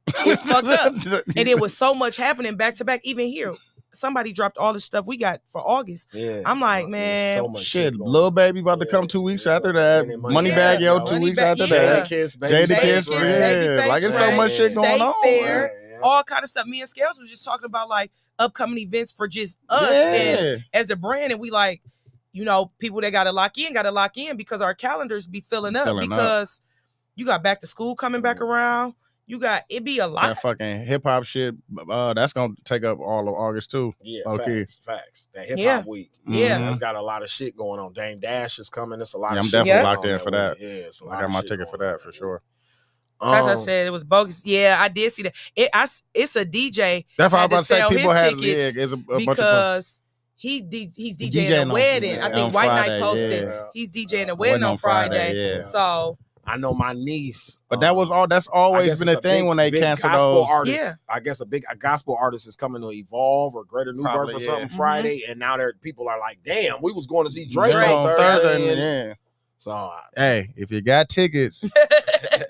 it's fucked up, and it was so much happening back to back. Even here, somebody dropped all the stuff we got for August. Yeah, I'm like, man, so shit. Lil Baby about to come 2 weeks after that. Moneybag Yo 2 weeks after that. Jadakiss, like it's so much shit going on. Fair, all kind of stuff. Me and Scalez was just talking about like upcoming events for just us and as a brand, and we like, you know, people that gotta lock in because our calendars be filling up because you got back to school coming back around. You got it be a lot. That fucking hip hop shit. That's gonna take up all of August too. Yeah, facts. That hip hop week. Yeah, it's got a lot of shit going on. Dame Dash is coming. It's a lot. I'm of shit definitely locked in for that. Yeah, I got my ticket for that for sure. Tata said it was bogus. Yeah, I did see that. It's a DJ. That's why I'm about to say people had because he's DJing a wedding. I think White Knight posted he's DJing a wedding on Friday. So. I know my niece, but that's always been a thing when they cancel those. Artist, I guess a gospel artist is coming to Evolve or Greater New Birth or something Friday, and now people are like, "Damn, we was going to see Drake on Thursday." So hey, if you got tickets,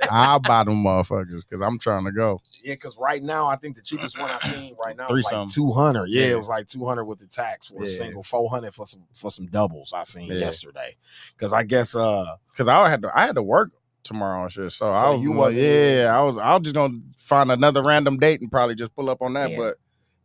I'll buy them motherfuckers because I'm trying to go. Yeah, because right now I think the cheapest one I've seen right now was like 200. Yeah, it was like 200 with the tax for a single, 400 for some doubles I seen yesterday. Because I guess because I had to work tomorrow and shit. So I was just gonna find another random date and probably just pull up on that. But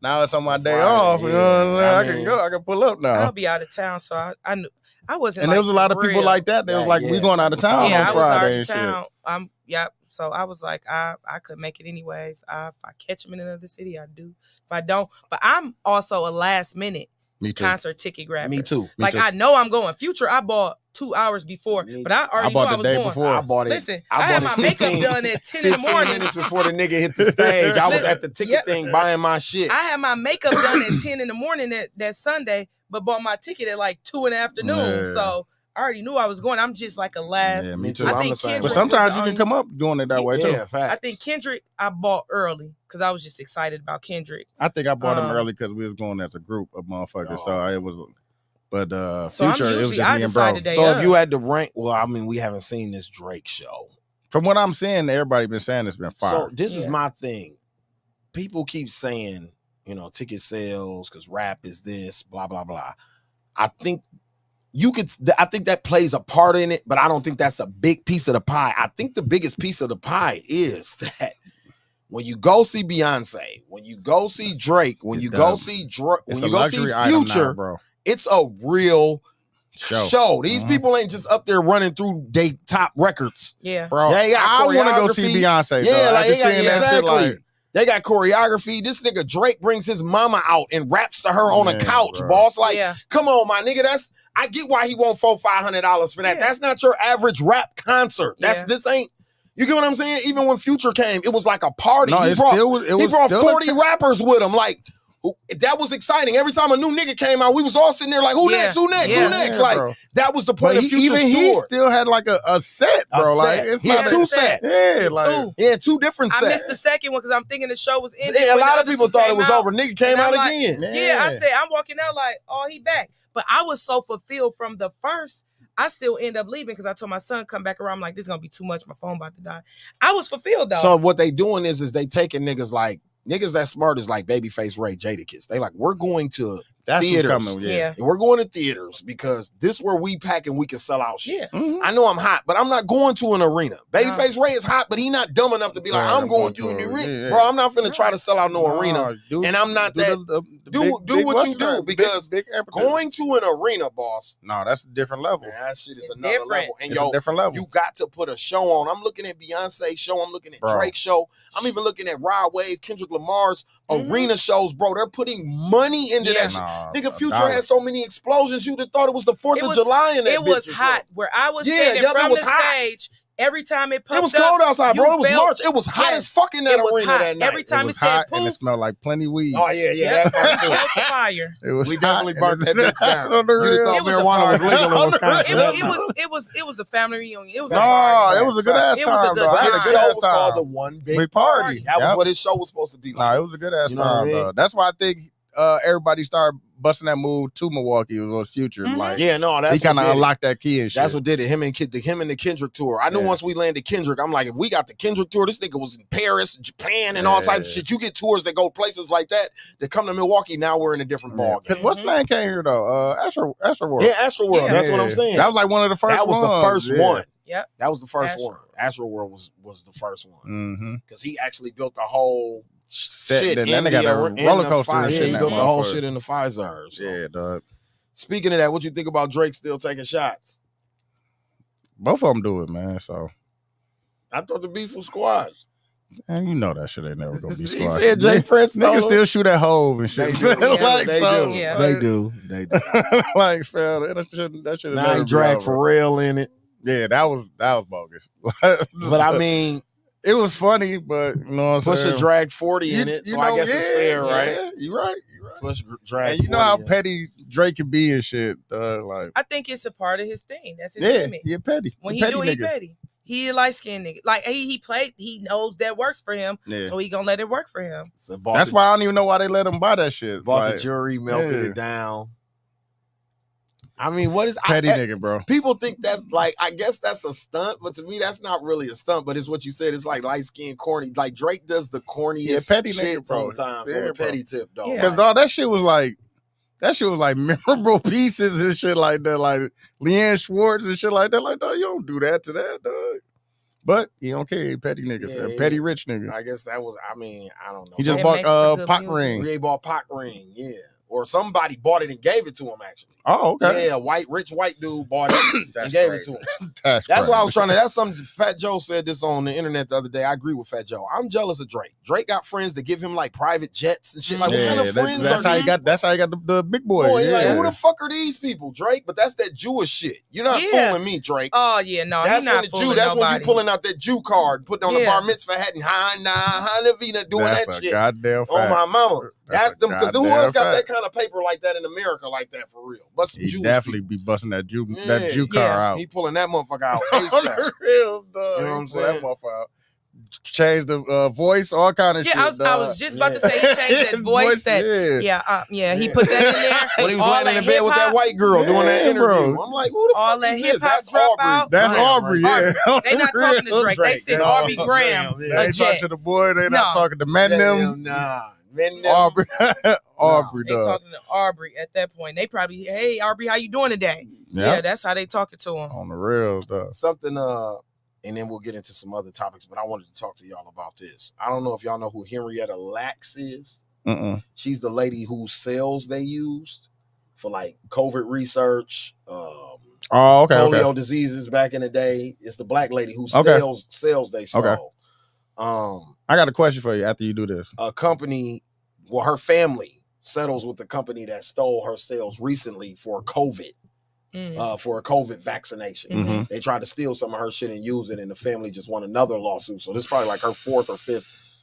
now it's on my day off. You know what I can go. I can pull up now. I'll be out of town, so I knew I wasn't. And there was a lot of people like that. They was like, we going out of town on Friday and shit. So I was like, I could make it anyways. If I catch them in another city, I do. If I don't, but I'm also a last minute concert ticket grabber. Me too. I know I'm going. Future, I bought 2 hours before. But I already knew I was going. Before. I bought it. Listen, I had bought my it 15, makeup done at 10 in the morning. 15 minutes before the nigga hit the stage. I was at the ticket thing buying my shit. I had my makeup done at 10 in the morning that Sunday, but bought my ticket at like 2 in the afternoon. Yeah. So I already knew I was going. I'm just like a last. Yeah, me too. I think Kendrick but sometimes was you can come up doing it that way too. Yeah, facts. I think Kendrick I bought early because I was just excited about Kendrick. I think I bought him early because we was going as a group of motherfuckers. So it was. But so Future, it was just me and bro. So if you had to rank, well, I mean, we haven't seen this Drake show. From what I'm saying, everybody been saying it's been fire. So this is my thing. People keep saying, you know, ticket sales because rap is this, blah blah blah. I think I think that plays a part in it, but I don't think that's a big piece of the pie. I think the biggest piece of the pie is that when you go see Beyonce, when you go see Drake, when you go see Future, bro. It's a real show. These people ain't just up there running through they top records. Yeah, bro. I want to go see Beyonce. Yeah, like exactly. They got choreography. This nigga Drake brings his mama out and raps to her on a couch, boss. Like, come on, my nigga. I get why he want $400-$500 for that. That's not your average rap concert. This ain't. You get what I'm saying? Even when Future came, it was like a party. No, he brought 40 rappers with him. Like, that was exciting. Every time a new nigga came out, we was all sitting there like, who next? Who next? Who next? Like, bro. That was the point of Future's tour. He still had like a set, bro. Like, it's not two sets. Yeah, like two different sets. I missed the second one because I'm thinking the show was ending. Yeah, a lot of people thought it was over. Nigga came out again. Yeah, I said, I'm walking out like, oh, he back. But I was so fulfilled from the first. I still end up leaving because I told my son come back around. I'm like, this is gonna be too much. My phone about to die. I was fulfilled though. So what they doing is they taking niggas that smart is like Babyface Ray, Jadakiss. They like, we're going to theaters. Coming, yeah. And we're going to theaters because this is where we pack and we can sell out shit. Yeah. Mm-hmm. I know I'm hot, but I'm not going to an arena. Babyface Ray is hot, but he not dumb enough to be like, I'm going to an arena. Yeah. Bro, I'm not finna try to sell out no arena. And I'm not that. Do what you do because going to an arena, boss. No, that's a different level. Man, that shit is another level. And it's a different level. You got to put a show on. I'm looking at Beyonce show. I'm looking at Drake show. I'm even looking at Rod Wave, Kendrick Lamar's arena shows, bro. They're putting money into that shit. Nigga, Future had so many explosions, you'd have thought it was the 4th of July in that bitch. It was hot. Where I was standing from the stage, every time it popped up. It was cold outside, bro. It was March. It was hot as fuck in that arena that night. Every time it said poof. And it smelled like plenty weed. Oh, yeah. That fire. We definitely burnt that bitch down. You'd have thought marijuana was legal in Wisconsin. It was a family reunion. It was it was a good ass time, bro. That show was called The One Big Party. That was what his show was supposed to be like. Nah, it was a good ass time, bro. That's why I think everybody started busting that move to Milwaukee. It was Future. Like, that's he kind of unlocked that key and shit. That's what did it. Him and the Kendrick tour. I knew once we landed Kendrick, I'm like, if we got the Kendrick tour, this nigga was in Paris, Japan, and all types of shit. You get tours that go places like that come to Milwaukee. Now we're in a different ball game. Because what's name came here though? Astroworld. Yeah, Astroworld. That's what I'm saying. That was like one of the first. That was the first one. Yep. That was the first one. Astroworld was the first one because he actually built the whole shit then they got the roller coaster and shit. He built the whole shit in the Pfizer. So. Yeah, dog. Speaking of that, what you think about Drake still taking shots? Both of them do it, man. So I thought the beef was squashed. Man, you know that shit ain't never gonna be He squashed. said Jay Prince niggas still shoot at Hove and shit. They do. Like, fam, that shit. Now he dragged Pharrell in it. Yeah, that was bogus. But I mean, it was funny, but you know what I'm saying? Pusha dragged 40 in it, so I guess it's fair, right? You're right. Push dragged. And you know how petty Drake can be and shit. Like, I think it's a part of his thing. That's his gimmick. Yeah, petty. When he do it, he petty. He a light skinned nigga. Like he knows that works for him, so he gonna let it work for him. So that's why I don't even know why they let him buy that shit. Bought the jury, melted it down. I mean, what is petty nigga, bro? People think that's like, I guess that's a stunt, but to me, that's not really a stunt. But it's what you said. It's like light skin, corny. Like Drake does the corniest petty shit nigga, bro. sometimes on the petty tip, though. Because dog, that shit was like memorable pieces and shit like that, like Leanne Schwartz and shit like that. Like, dog, you don't do that to that, dog. But he don't care. Petty nigga, petty rich nigga. I guess that was. I mean, I don't know. He just bought Pac ring. He bought Pac ring. Yeah. or somebody bought it and gave it to him. Actually, Oh, okay. Yeah, rich white dude bought it and gave it to him. That's crazy. what I was trying to. That's something Fat Joe said this on the internet the other day. I agree with Fat Joe. I'm jealous of Drake. Drake got friends that give him like private jets and shit. Like, what kind of friends that's are how these? he got. That's how he got the big boy. Boy, like, who the fuck are these people, Drake? But that's that Jewish shit. You're not fooling me, Drake. Oh yeah, no, that's he's not fooling That's nobody. when you pulling out that Jew card, putting on the bar mitzvah hat and Hanavina doing that's that a shit. Goddamn fact. Oh my mama, that's them. Because who else got that kind of paper like that in America, like that for real? But some he definitely be busting that Jew car out. He pulling that motherfucker out. On the real, dog. You know what I'm saying? That motherfucker out. Change the voice, all kind of shit. I was just about to say he changed that voice. He put that in there. When he was laying in the bed with that white girl doing that interview, I'm like, who the all fuck that is hip this? hop That's drop Aubrey. out. That's Aubrey, yeah. They not talking to Drake. They said Aubrey Graham. They ain't talking to the boy. They not talking to Magnum. Nah. Aubrey, Aubrey. They talking to Aubrey at that point. They probably, hey Aubrey, how you doing today? Yeah, that's how they talking to him. On the real stuff. Something and then we'll get into some other topics, but I wanted to talk to y'all about this. I don't know if y'all know who Henrietta Lacks is. She's the lady whose cells they used for like COVID research, polio diseases back in the day. It's the black lady whose cells they stole. I got a question for you after you do this. A company, her family settles with the company that stole her cells recently for COVID. For a COVID vaccination. They tried to steal some of her shit and use it, and the family just won another lawsuit. So this is probably like her fourth or fifth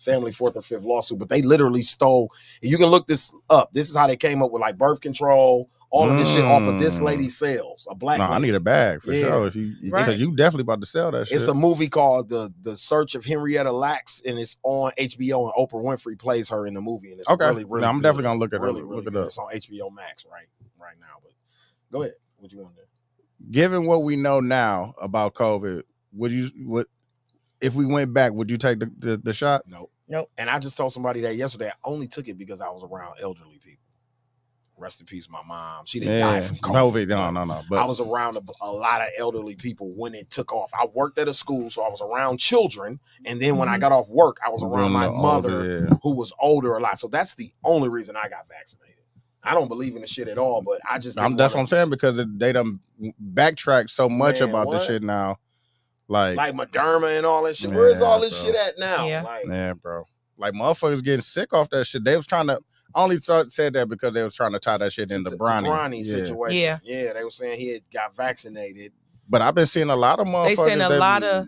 lawsuit, but they literally stole, and you can look this up. This is how they came up with like birth control, all of this shit off of this lady's cells. A black lady. I need a bag for sure. Because you definitely about to sell that shit. It's a movie called The Search of Henrietta Lacks, and it's on HBO, and Oprah Winfrey plays her in the movie. And it's really I'm good. definitely gonna look at really, it. Really look good. it up. It's on HBO Max right now. But go ahead. What you gonna do? Given what we know now about COVID, would if we went back, would you take the shot? Nope. And I just told somebody that yesterday. I only took it because I was around elderly people. Rest in peace, my mom. She didn't die from COVID. No. But I was around a lot of elderly people when it took off. I worked at a school, so I was around children. And then when I got off work, I was around my mother, who was older a lot. So that's the only reason I got vaccinated. I don't believe in the shit at all, but I just that's what I'm saying, because they done backtracked so much about this shit now. Like Moderna and all that shit. Where is all this shit at now? Yeah, bro. Like motherfuckers getting sick off that shit. They was trying to said that because they was trying to tie that shit into Bronny situation. Yeah, they were saying he had got vaccinated. But I've been seeing a lot of motherfuckers. They saying a lot of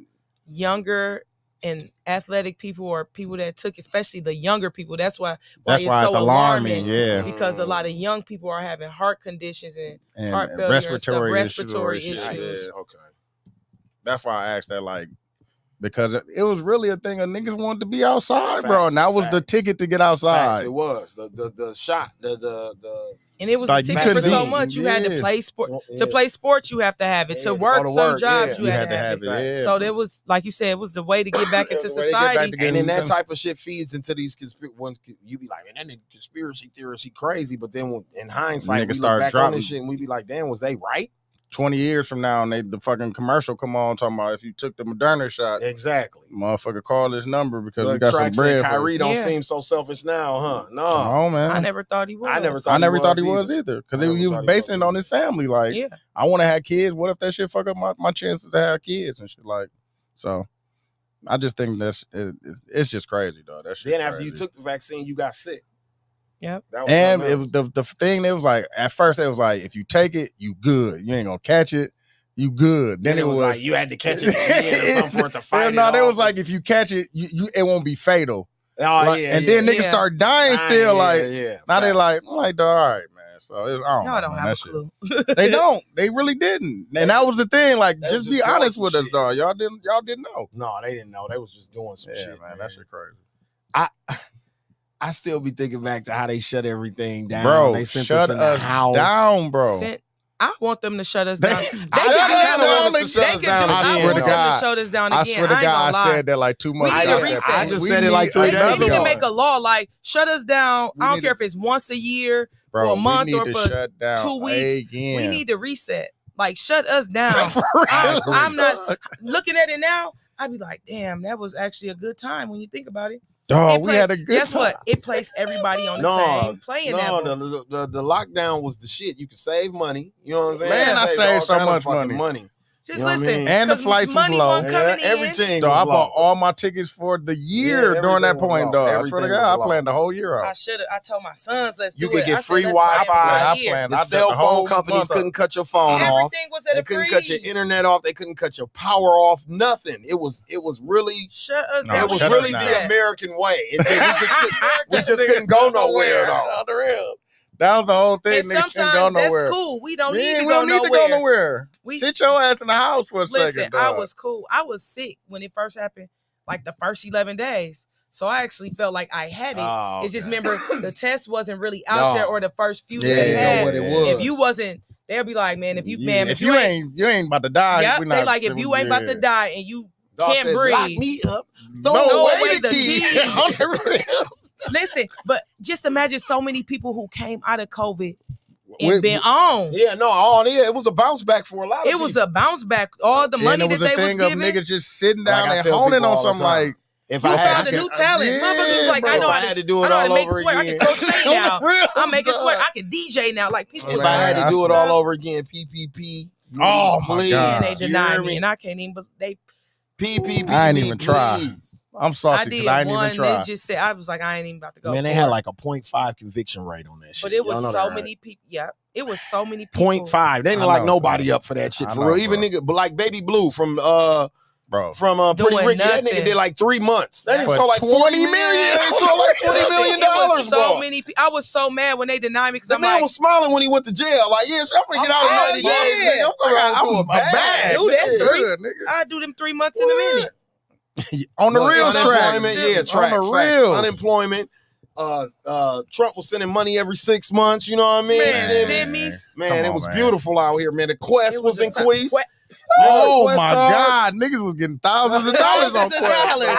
younger and athletic people, or people that took, especially the younger people. That's why it's so alarming. Yeah, because a lot of young people are having heart conditions and heart failure, respiratory issues. Yeah. Okay, that's why I asked that, like, because it was really a thing of niggas wanted to be outside, bro, and that was the ticket to get outside. Facts, it was the shot, and it was like a ticket for so much. You had to play sport. To play sports, you have to have it. To work some jobs, you had to have it. So there was, like you said, it was the way to get back into society. And then that type of shit feeds into these ones. You be like, man, that nigga conspiracy theorist, he crazy. But then in hindsight, we look back on this shit and we be like, damn, was they right? 20 years from now, and the fucking commercial come on talking about if you took the Moderna shot. Exactly. Motherfucker, call this number because we got some bread. Kyrie don't seem so selfish now, huh? No. Oh, man. I never thought he was. I never thought he was either. Because he was basing it on his family. Like, I want to have kids. What if that shit fuck up my chances to have kids and shit? Like, so I just think it's just crazy, dog. That shit. Then after you took the vaccine, you got sick. Yep. And it was the thing. It was like, at first it was like, if you take it, you good. You ain't gonna catch it, you good. Then it was like you had to catch it or something for it to fight. No, it was like, if you catch it, you it won't be fatal. Oh and then niggas start dying still. Now they like, all right, man. So y'all don't have a clue. They don't. They really didn't. And that was the thing. Like, just be honest with us, dog. Y'all didn't know. No, they didn't know. They was just doing some shit, man. That shit crazy. I still be thinking back to how they shut everything down. Bro, they sent shut us in the house down, bro. I want them to shut us down. I swear to God, shut us down I again. swear to God, I said that like 2 months ago. I just said it like 3 days ago. We need to make a law like shut us down. I don't care if it's once a year, for a month, or for 2 weeks. Again. We need to reset. Like, shut us down. I'm not looking at it now. I'd be like, damn, that was actually a good time when you think about it. Oh, we had a good Guess time. what? It placed everybody on the same playing level. The lockdown was the shit. You could save money. You know what I'm saying? Man, I saved so all much kind of money. Just You know what I listen. mean? And the flights was money low. wasn't coming in. Everything. So was I low. bought all my tickets for the year during that everything was point, low. dog. I swear to Everything God, was I planned low. the whole year out. I told my sons, let's do You it. could I get said, free let's plan it for Wi-Fi. a year. planned. The I did cell the whole phone companies month. couldn't cut your phone off. Everything was at They a couldn't freeze. cut your internet off. They couldn't cut your power off. Nothing. It was really. Shut us No, down. It was shut really us the down. American way. We just couldn't go nowhere though. On the real. That was the whole thing. And Niggas couldn't go sometimes nowhere. that's cool. We don't need to We go don't need to go nowhere. We- Sit your ass in the house for a Listen, second, I dog. was cool. I was sick when it first happened, like the first 11 days. So I actually felt like I had it. Oh, It's just okay. remember the test wasn't really out No. yet, or the first few Yeah, that they you know had. what it was. If you wasn't, they'll be like, man, if you ain't about to die. yeah, we they not, like if you ain't about to die and you Dog can't said, breathe. Lock me up. Throw away the key. key. On the real. Listen, but just imagine so many people who came out of COVID and With- been on. Yeah, it was a bounce back for a lot of It people. was a bounce back. All the money and it that was they a was thing of giving. niggas just sitting Like down I and tell honing people on all the something time. like, If You I found had a new talent. yeah, Motherfuckers was like, bro. I know If I how had to to do it I know how to all make over sweat. I again. can crochet now. On the real, I'm making sweat. dog. I can DJ now. Like people If was I had Man, to do it I- all over again, PPP. Oh, my please. God. and they You denied hear me, and I can't even. But they, PPP. I ain't even try. please. I'm I salty did because I ain't one. even try. It just said I was like, I ain't even about to go. Man, they for had it. like a 0.5 conviction rate on that shit. But it was Y'all know so that, right? many people. Yeah, it was so many people. 0.5. They didn't I like know, nobody bro. up for that shit I for know, real. Even bro. nigga, but like Baby Blue from Bro. Pretty Doing Ricky, that nothing. nigga did like 3 months. That nigga For stole like 20 $40 million. million. They stole like $40 Listen, million, it was so bro. many. I was so mad when they denied me because The I'm man like, was smiling when he went to jail. Like, yeah, I'm gonna get out in 90 days, nigga. I'm going to a bag. Do that Yeah, 3. nigga. I do them 3 months in a minute. On the Look, real tracks. unemployment, yeah, On tracks, the facts. real. Unemployment. Trump was sending money every 6 months. You know what I mean? Man, Stimmies. stimmies. Man, Come it on, was man. beautiful out here, man. The Quest It was a in time- Quest. Oh Quest my cards. God, niggas was getting thousands of dollars on Thousands of Quest. dollars.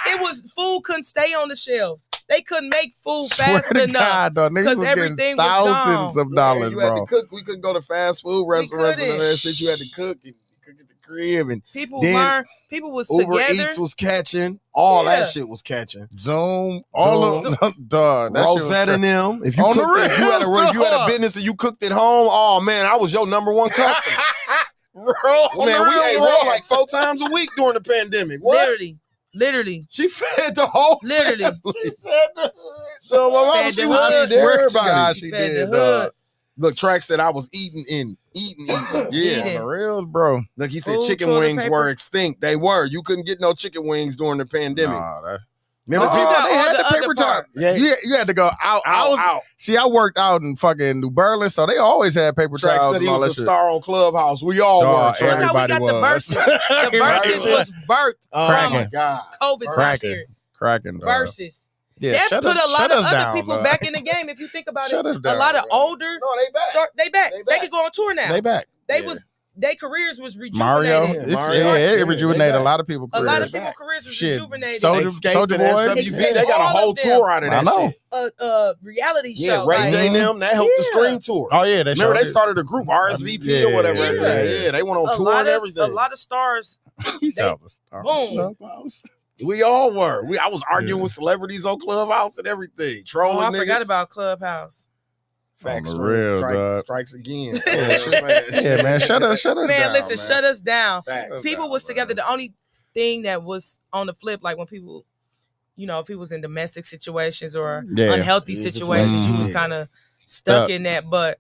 It was food couldn't stay on the shelves. They couldn't make food Swear fast to enough. God, dog, niggas 'cause was everything getting was thousands gone. of dollars, you had bro. to cook. We couldn't go to fast food restaurants and all couldn't. that shit. You had to cook and cook at the crib, and People Then learned. People was Uber together. Eats was catching. All Yeah. that shit was catching. Zoom, all Zoom. of dog. That shit was Rosetta and them. If you On the cooked, if you had a real, you had a business and you cooked at home, oh man, I was your number one customer. Bro, Man, we ate raw like 4 times a week during the pandemic. What? Literally. She fed the whole Literally. family. She fed the hood. So my mama, Fed she the was hood. feeding Swear to everybody. God, she Fed the did, hood. dog. Look, Track said I was eating. Yeah. Eating. On the reals, bro. Look, he said Food, chicken toilet wings paper. were extinct. They were. You couldn't get no chicken wings during the pandemic. Nah, that, Remember, But you got they all had the the other paper part. towel. You had to go out. out. See, I worked out in fucking New Berlin, so they always had paper Track towels said he and all was that a shit. star on Clubhouse. We all Dog, were. Track. Look how we got the Everybody verses. was. The verses Everybody was birthed Oh from my God. COVID time Cracking. period. Cracking, dog. Verses. Yeah, That shut put us- a lot shut of us other down, people dog. back in the game. If you think about Shut us it, down, a lot of bro. older No, they back. they back. They They back. could go on tour now. They back. Yeah. Their careers was rejuvenated. Mario, Yeah, Mario. yeah, It rejuvenated they a lot of people. A lot of careers. people's careers was Shit. rejuvenated. Soulja Escape and Boy. SWV, they got a All whole of them. tour out of I that know. shit. Reality Yeah, show. Ray like, J and them, that helped the Yeah. Scream tour. Oh yeah, Remember, they started a group, RSVP or whatever. Yeah. Yeah, they went on a tour lot and of everything. a lot of stars. He sounds a star. Boom. We all were. I was arguing with celebrities on Clubhouse and everything. Oh, Trolling I niggas. forgot about Clubhouse. Facts. On the real, strikes again. Yeah, man, shut us Man, down. listen, shut us down. Facts. People was together. The only thing that was on the flip, like when people, if he was in domestic situations or unhealthy Yeah, situations, you was yeah. kind of stuck in that. But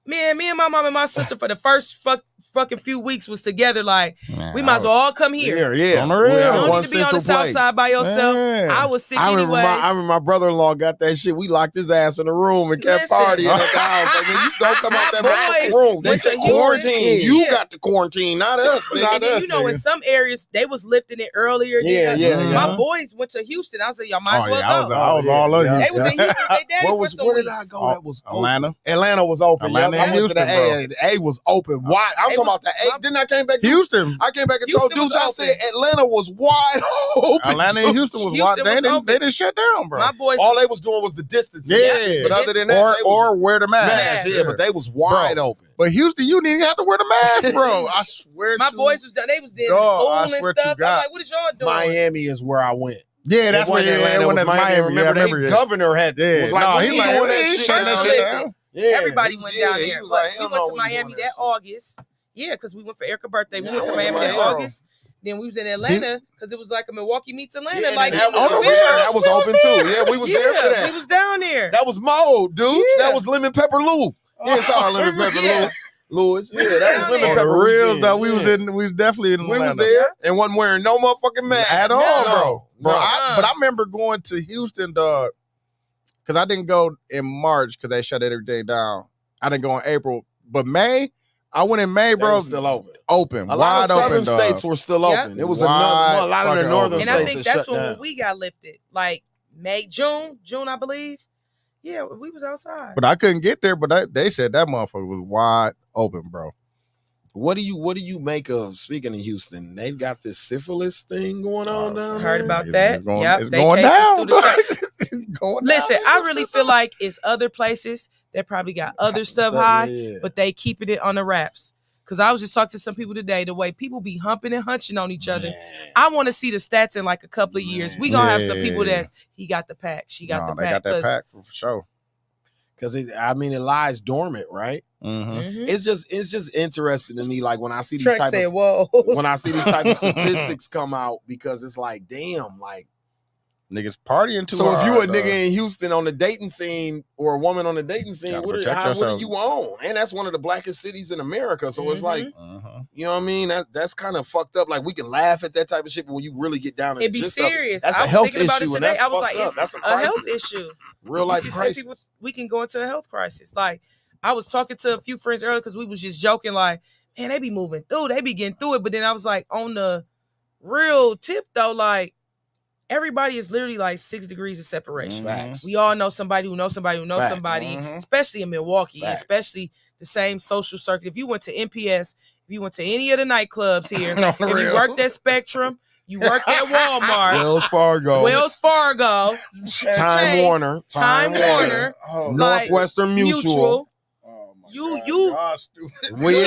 me and my mom and my sister for the first fucking few weeks was together. Like, we might as well all come here. Yeah. On the real. We You had don't one need to be on central the south place. side by yourself. Man. I was sick I remember, anyways. my brother-in-law got that shit. We locked his ass in the room and kept Listen. partying at the house. Like, man, you don't come out that My motherfucking boys room. They went to said Houston. quarantine. You Yeah. got the quarantine, not us. And Nigga. then, in some areas they was lifting it earlier. Yeah, yeah. My boys went to Houston. I was like, y'all might as well I go. was all on Yeah. They was in Houston. They daddy for some Where did weeks. I go? That was open. Atlanta. Atlanta was open. Atlanta Yup. I and went to the Houston, A. The A was open. Wide. I'm They talking was- about the A. Didn't I came back? Houston. I came back and told Houston dudes. I was said Atlanta was wide open. Atlanta and Houston was Houston wild. was open. They didn't shut down, bro. My boys. All was- they was doing was the distance. Yeah. But other than that, they was or wear the mask. mask. Yeah, but they was wide open. But Houston, you didn't even have to wear the mask, bro. I swear. my to boys was done. They was there God, I pool and swear to stuff. God. I'm like, what is y'all doing? Miami is where I went. Yeah, that's what Atlanta was Miami. Remember, their governor was like, doing that shit. Yeah, everybody went down there. But we went to Miami that August. Yeah, because we went for Erica's birthday. We went to Miami that August. Then we was in Atlanta because it was like a Milwaukee meets Atlanta. Yeah, like that was open too. Yeah, we was there for that. We was down there. That was Mo, dude. Yeah. That was Lemon Pepper Lou. Yeah, it's all Lemon Pepper Lewis. Yeah, that was Lemon Pepper real though. We was definitely in Atlanta. We was there and wasn't wearing no motherfucking mask at all, bro. No. But I remember going to Houston, dog, because I didn't go in March because they shut everything down. I didn't go in April, but May. I went in May, bro. Still open. A lot of southern states were still open. It was a lot of the northern states. And I think that's when we got lifted. Like June, I believe. Yeah, we was outside. But I couldn't get there. But they said that motherfucker was wide open, bro. What do you make of, speaking of Houston, they've got this syphilis thing going on down there? Heard about that. It's going down. Listen, I really feel like it's other places that probably got other stuff high, but they keeping it on the wraps. Because I was just talking to some people today, the way people be humping and hunching on each other. I want to see the stats in like a couple of years. We going to have some people he got the pack, she got the pack. They got that pack for sure. Because it lies dormant, right? Mm-hmm. It's just interesting to me, like when I see these when I see these type of statistics come out, because it's like, damn, like niggas partying too. So hard, if you a nigga in Houston on the dating scene or a woman on the dating scene, what are you on? And that's one of the blackest cities in America. So it's like, you know what I mean? That's kind of fucked up. Like we can laugh at that type of shit, but when you really get down and be serious, that's a health issue. And I was like, it's a health issue. Real life crisis. We can go into a health crisis. Like I was talking to a few friends earlier because we was just joking, like, man, they be moving through, they be getting through it. But then I was like, on the real tip though, like, everybody is literally like 6 degrees of separation. We all know somebody who knows somebody who knows somebody, especially in Milwaukee, especially the same social circle. If you went to NPS, if you went to any of the nightclubs here, if you worked at Spectrum, you worked at Walmart, Wells Fargo, Time Warner, Northwestern Mutual. We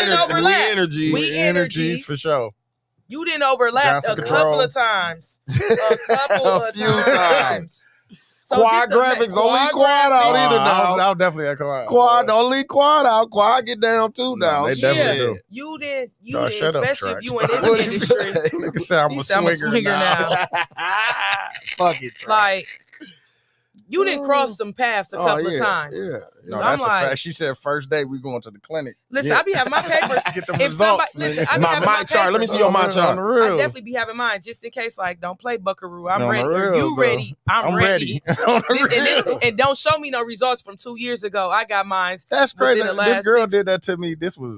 energies for sure. You didn't overlap a couple of times. A few times. So Quad graphics, don't leave Quad out either now. I'll definitely Quad. Quad, don't leave Quad out. Quad get down too now. They definitely do. You did, especially if you in this industry. Nigga said I'm a swinger now. Fuck it. Like, you didn't cross some paths a couple of times. Yeah. No, that's a fact. She said first day we going to the clinic. Listen, I be having my papers. Get the results. My chart. Let me see your my chart. I definitely be having mine just in case. Like, don't play Buckaroo. I'm ready. You ready? I'm ready. And don't show me no results from 2 years ago. I got mine. That's crazy. This girl did that to me. This was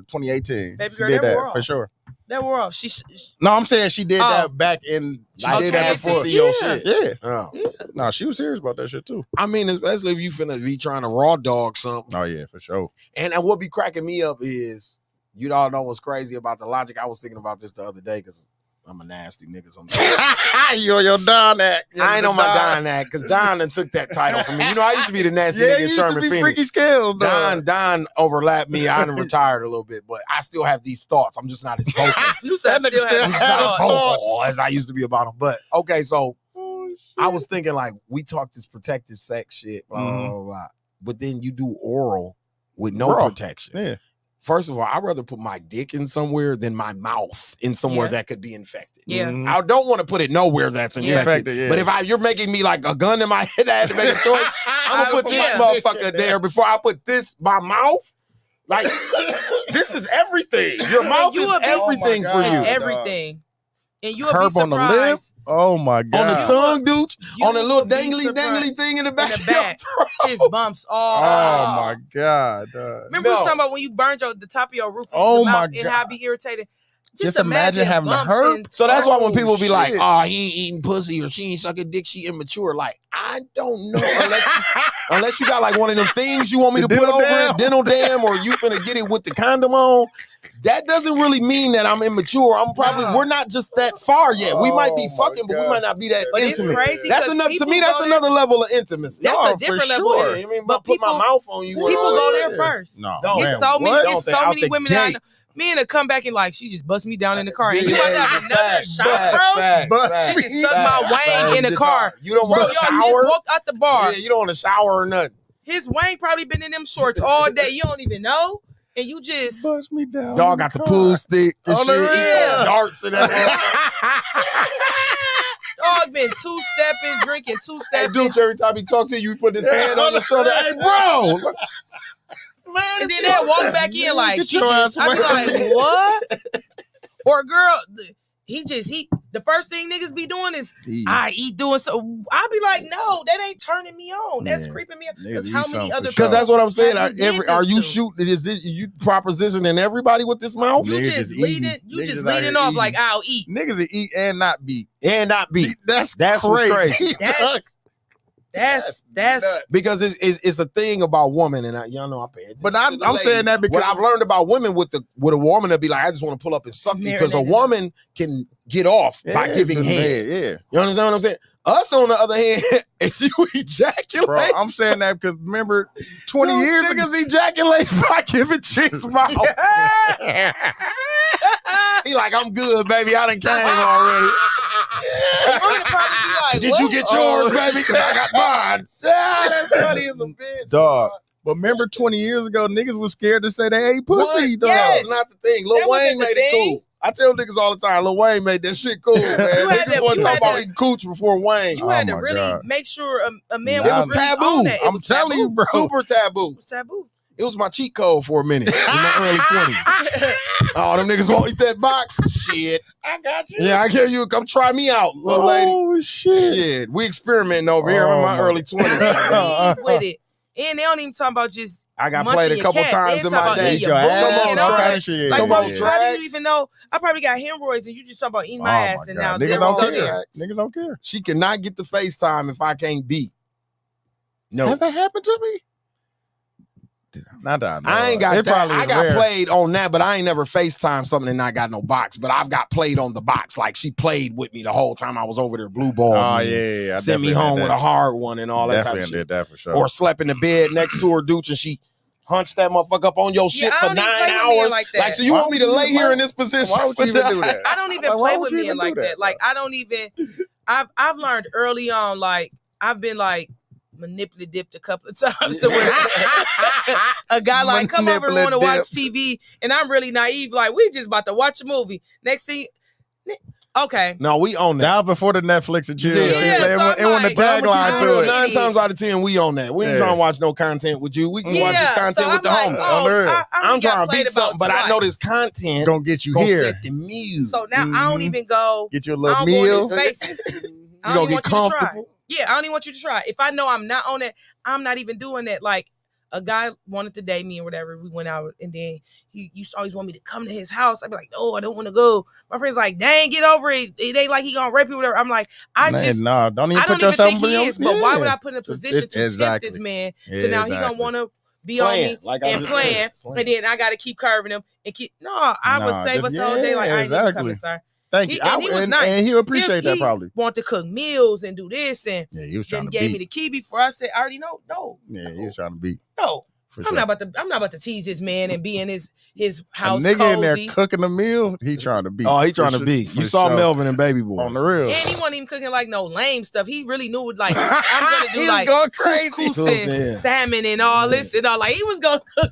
2018. Baby she girl, did that for sure. That were off. No, I'm saying she did that back in. She did that before. Shit. Yeah. No, she was serious about that shit too. I mean, especially if you finna be trying to raw dog something. Oh yeah, for sure. And what be cracking me up is, you all know what's crazy about the logic. I was thinking about this the other day because I'm a nasty nigga sometimes. You on your Don act. I ain't on my Don act because Don done took that title from me. You know, I used to be the nasty nigga in Sherman Phoenix. Freaky Scalez. Don overlapped me. I done retired a little bit, but I still have these thoughts. I'm just not as vocal. That nigga still I'm just not as vocal as I used to be about them. But okay, so I was thinking like we talk this protective sex shit, blah, blah, blah, blah. But then you do oral with no protection. Yeah. First of all, I'd rather put my dick in somewhere than my mouth in somewhere that could be infected. Yeah. I don't want to put it nowhere that's infected. But if you're making me like a gun in my head, I had to make a choice. I'm going to put this motherfucker there before I put my mouth. Like, this is everything. Your mouth is everything for you. Everything. And you'll Herb be surprised. On the lip? Oh my God. On the tongue, dude. On the little dangly thing in the back. Just bumps all. Oh my God. Remember we was talking about when you burned the top of your roof and how it be irritated? Just imagine having a herb. So that's why when people be like, oh, he ain't eating pussy or she ain't sucking dick, she immature. Like, I don't know unless you got like one of them things you want me to put over it, dental dam, or you finna get it with the condom on. That doesn't really mean that I'm immature. We're not just that far yet. We might be fucking, but we might not be that intimate. It's crazy. That's enough to me. That's another level of intimacy. That's a different level. Sure. I mean, but put my mouth on you. People go there first. No, it's so many women that I know. Men that come back and like, she just bust me down in the car. And you about to have another shot, bro? She just sucked my wang in the car. You don't want to shower? Y'all just walked out the bar. Yeah, you don't want to shower or nothing. His wang probably been in them shorts all day. You don't even know. And you just bust me down. Dog got the pool stick. The shit. He throwing darts and that. Dog been two-stepping, drinking two-stepping. Hey, Duch, every time he talk to you, he put his hand on your shoulder. Hey, bro. Man, and then they'll walk back in like, she just, I be like, what? Or girl, the first thing niggas be doing is, I eat doing so. I be like, no, that ain't turning me on. That's creeping me out. Because how many other Because that's what I'm saying. Are you shooting? Is this you propositioning everybody with this mouth? You just leading off like, I'll eat. Niggas that eat and not beat. That's crazy. That's because it's a thing about women, and y'all know I pay attention. But I'm saying that because what I've learned about women with a woman to be like, I just want to pull up and suck you, because a woman can get off by giving head. Yeah, you understand what I'm saying? Us, on the other hand, if you ejaculate, bro, I'm saying that because remember, 20 years niggas ejaculate by giving chicks mouth. He like, I'm good, baby. I done came already. Like, did you get yours, baby? Because I got mine. Yeah, that's funny as a bitch. Dog. But remember 20 years ago, niggas was scared to say they ate pussy. Dog. Yes. That's not the thing. Lil Wayne made it cool. I tell niggas all the time, Lil Wayne made that shit cool, man. Niggas wasn't talking about eating cooch before Wayne. You had to really make sure a man was really taboo. On that. I'm telling you, bro. Super taboo. It was taboo. It was my cheat code for a minute in my early 20s. Oh, them niggas won't eat that box? Shit. I got you. Yeah, I get you. Come try me out, little lady. Oh, shit. We experimenting over here in my early 20s. With it. And they don't even talk about just I got played a couple times in my day. Come on, Like, how do you even know? I probably got hemorrhoids and you just talk about eating my ass and now niggas don't care. Niggas don't care. She cannot get the FaceTime if I can't beat. No. Has that happened to me? Not that I ain't got that. I got played on that, but I ain't never FaceTime something and not got no box. But I've got played on the box. Like, she played with me the whole time I was over there blue ball. Oh, yeah. Sent me home with a hard one and all that type of shit. Did that for sure. Or slept in the bed next to her Duch and she hunched that motherfucker up on your shit for 9 hours. Like, so you want me to lay here in this position? Why would you even do that? I don't even play with men like that. Like, I don't even. I've learned early on. Like, I've been like manipulative a couple of times. So when a guy like come over and want to watch TV, and I'm really naive. Like, we just about to watch a movie. Next thing. Okay. No, we own that. That was before the Netflix and chill. Yeah, it wasn't a tagline to it. 9 times out of 10, we own that. We ain't trying to watch no content with you. We can watch this content with the homies. I'm trying to beat something, but I know this content gonna get you here. Set the music. So now I don't even go. Get you a little meal. You gonna get comfortable. Yeah, I don't even want you to try. If I know I'm not on it, I'm not even doing that. Like, a guy wanted to date me or whatever. We went out, and then he used to always want me to come to his house. I'd be like, no, I don't want to go. My friend's like, dang, get over it. It ain't like he gonna rape you or whatever. I'm like, don't even think he is. But why would I put in a position to tempt this man to now he gonna want to be on me and playing, and then I got to keep curving him and keep. No, I would save us the whole day. Like, I ain't even coming, sir. Thank you. And he was nice. And he'll appreciate that probably. Want to cook meals and do this, and he was trying to gave me the key before I said, I already know. No. Yeah, he was trying to beat. No. I'm not about to tease this man and be in his house. A nigga cozy. in there cooking a meal, he trying to beat. Oh, he trying to beat. You saw Melvin and Baby Boy on the real. And he wasn't even cooking like no lame stuff. He really knew it. Like, I'm gonna do like going crazy. Couscous and salmon and all this and all. Like, he was gonna cook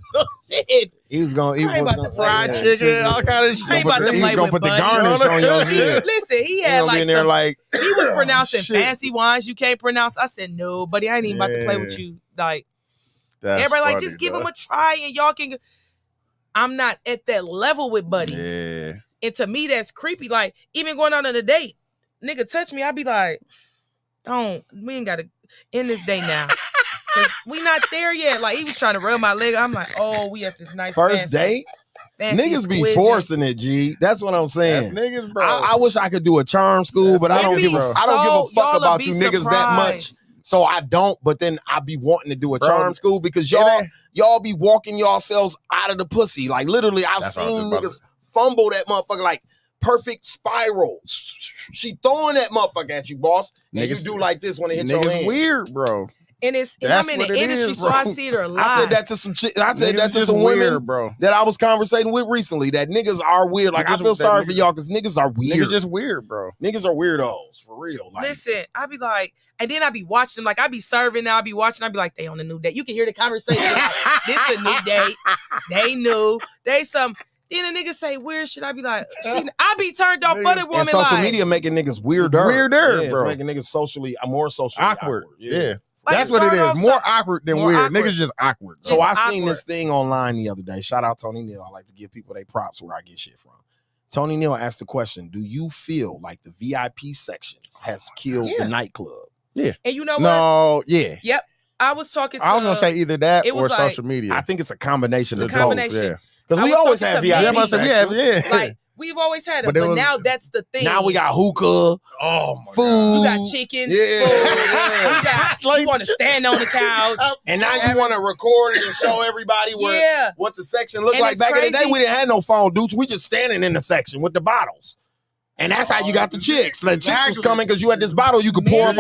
shit. He was gonna eat fried chicken, all kind of shit. He was gonna put the garnish on your shit. Listen, he had like in there like he was pronouncing fancy wines you can't pronounce. I said no, buddy. I ain't even about to play with you. Like. That's everybody funny, like, just give him a try and y'all can. I'm not at that level with Buddy. Yeah. And to me, that's creepy. Like, even going on a date, nigga touch me, I'd be like, we ain't got to end this day now. Cause we not there yet. Like, he was trying to rub my leg. I'm like, oh, we at this nice first date? Niggas be forcing it, G. That's what I'm saying. That's niggas, bro. I wish I could do a charm school, but I don't give a fuck about you niggas that much. So I don't, but then I be wanting to do a charm school because y'all be walking yourselves out of the pussy. Like literally, I've seen niggas fumble that motherfucker like perfect spiral. She throwing that motherfucker at you, boss. And niggas, you do like this when it hit your hand. Weird, bro. And I'm in the industry, so I see it a lot. I said that to some women, bro, that I was conversating with recently, that niggas are weird. Like, I feel sorry for y'all because niggas are weird. Niggas just weird, bro. Niggas are weirdos, for real. Like, listen, I be like, and then I be watching them. Like, I be serving now. I be watching. I be like, they on a new date. You can hear the conversation. Like, this a new date. They new. They some. Then a nigga say weird shit. I be like, I be turned off for the woman. And social media making niggas weirder, bro. It's making niggas more socially awkward. Yeah. Like, that's what it is. More awkward than weird. Niggas just awkward. So I seen this thing online the other day. Shout out Tony Neal. I like to give people their props where I get shit from. Tony Neal asked the question, do you feel like the VIP sections has killed the nightclub? Yeah. And you know what? No, yeah. Yep. I was talking to... I was going to say either that or like, social media. I think it's a combination of both. Yeah. Because we always have VIP sections. Like, we've always had it, but now that's the thing. Now we got hookah, food. You got chicken, food. You got, you want to stand on the couch. And now you want to record it and show everybody what the section looked like. Back in the day, we didn't have no phone, dudes. We just standing in the section with the bottles. And that's how you got the chicks. The chicks was coming because you had this bottle you could pour a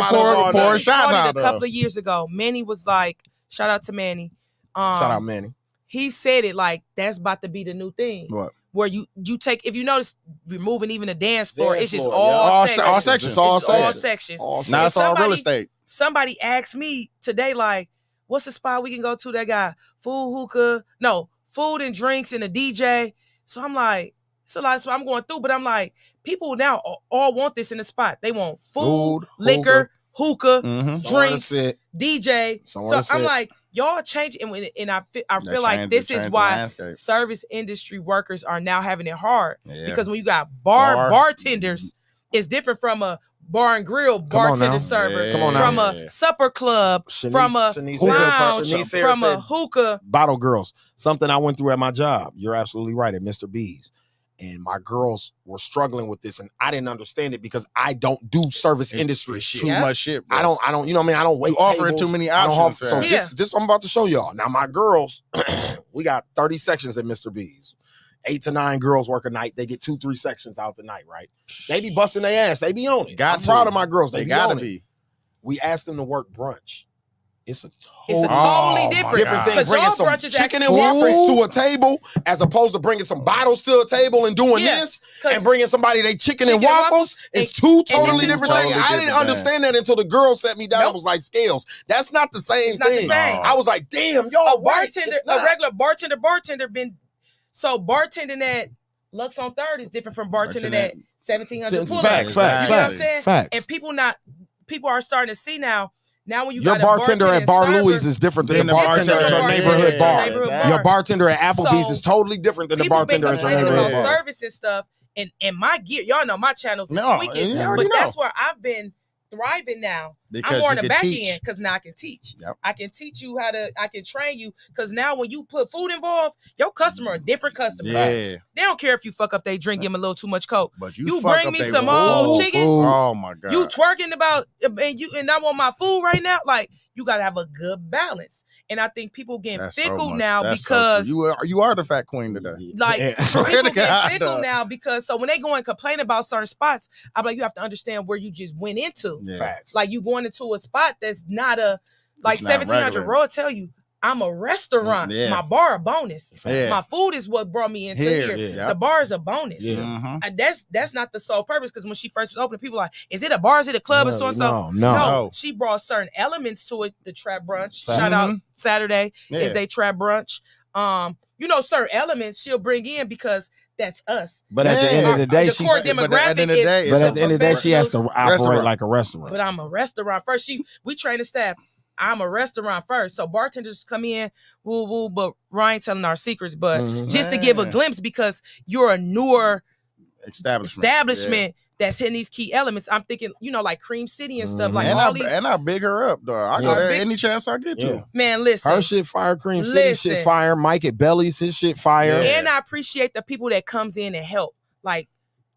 shot out of. A couple of years ago, Manny was like, shout out to Manny. Shout out Manny. He said it like, that's about to be the new thing. What? Where you take, if you notice, removing even the dance floor, it's just all sections. All sections. Now it's all real estate. Somebody asked me today, like, what's the spot we can go to that got food and drinks and a DJ? So I'm like, it's a lot of spots I'm going through, but I'm like, people now all want this in the spot. They want food, liquor, hookah, drinks, DJ. So I'm like, y'all change, and I feel like this is why service industry workers are now having it hard. Yeah. Because when you got bartenders, it's different from a bar and grill bartender server, from a supper club, from a lounge, from a hookah. Bottle girls, something I went through at my job. You're absolutely right, at Mr. B's. And my girls were struggling with this, and I didn't understand it because I don't do service industry shit. Too much shit, bro. I don't, you know what I mean? I don't wait. You offering too many options. So this I'm about to show y'all. Now, my girls, we got 30 sections at Mr. B's. 8 to 9 girls work a night. They get 2-3 sections out the night, right? They be busting their ass. They be on it. I'm proud of my girls. They gotta be. We asked them to work brunch. It's a totally different thing. Bringing some chicken and waffles to a table as opposed to bringing some bottles to a table and doing this and bringing somebody they chicken and waffles. It's two totally different things. I didn't understand that until the girl set me down. I was like, Scales, that's not the same thing. I was like, damn, y'all bartender, a regular bartender been so bartending at Lux on 3rd is different from bartending at 1700 Pull-Up. Facts. You know what I'm saying? And people are starting to see now. Now when you your got bartender at Bar Louie's is different than the bartender at your neighborhood bar. Your bartender at Applebee's is totally different than the bartender at your neighborhood bar. Service and stuff, and my gear, y'all know my channels is tweaking, but that's where I've been thriving now. Because I'm more on the back end because now I can teach. Yep. I can teach you I can train you because now when you put food involved, your customer a different customer. Yeah. They don't care if you fuck up they drink, give them a little too much Coke. But you bring me some old chicken. Oh my God. You twerking about and I want my food right now. Like you gotta have a good balance. And I think people getting fickle now because you are the fat queen today. Like people get fickle now because so when they go and complain about certain spots, I'm like, you have to understand where you just went into. Yeah. Facts. Like you going into a spot that's not a like 1700 Row tell you I'm a restaurant. Yeah. My bar a bonus. Yeah. My food is what brought me into here. Yeah. The bar is a bonus. Yeah. That's not the sole purpose because when she first was opening, people were like, is it a bar? Is it a club? And so. No. She brought certain elements to it. The trap brunch. Shout out Saturday is they trap brunch. Certain elements she'll bring in because that's us. But at the end of the day, she has to operate like a restaurant. But I'm a restaurant first. We train the staff. I'm a restaurant first. So bartenders come in, woo, but Ryan telling our secrets, but just to give a glimpse because you're a newer establishment that's hitting these key elements. I'm thinking, like Cream City and stuff like all these. And I big her up, dog. I go there any chance I get to. Man, listen. Her shit fire, Cream City shit fire. Mike at Belly's, his shit fire. And I appreciate the people that comes in and help. Like,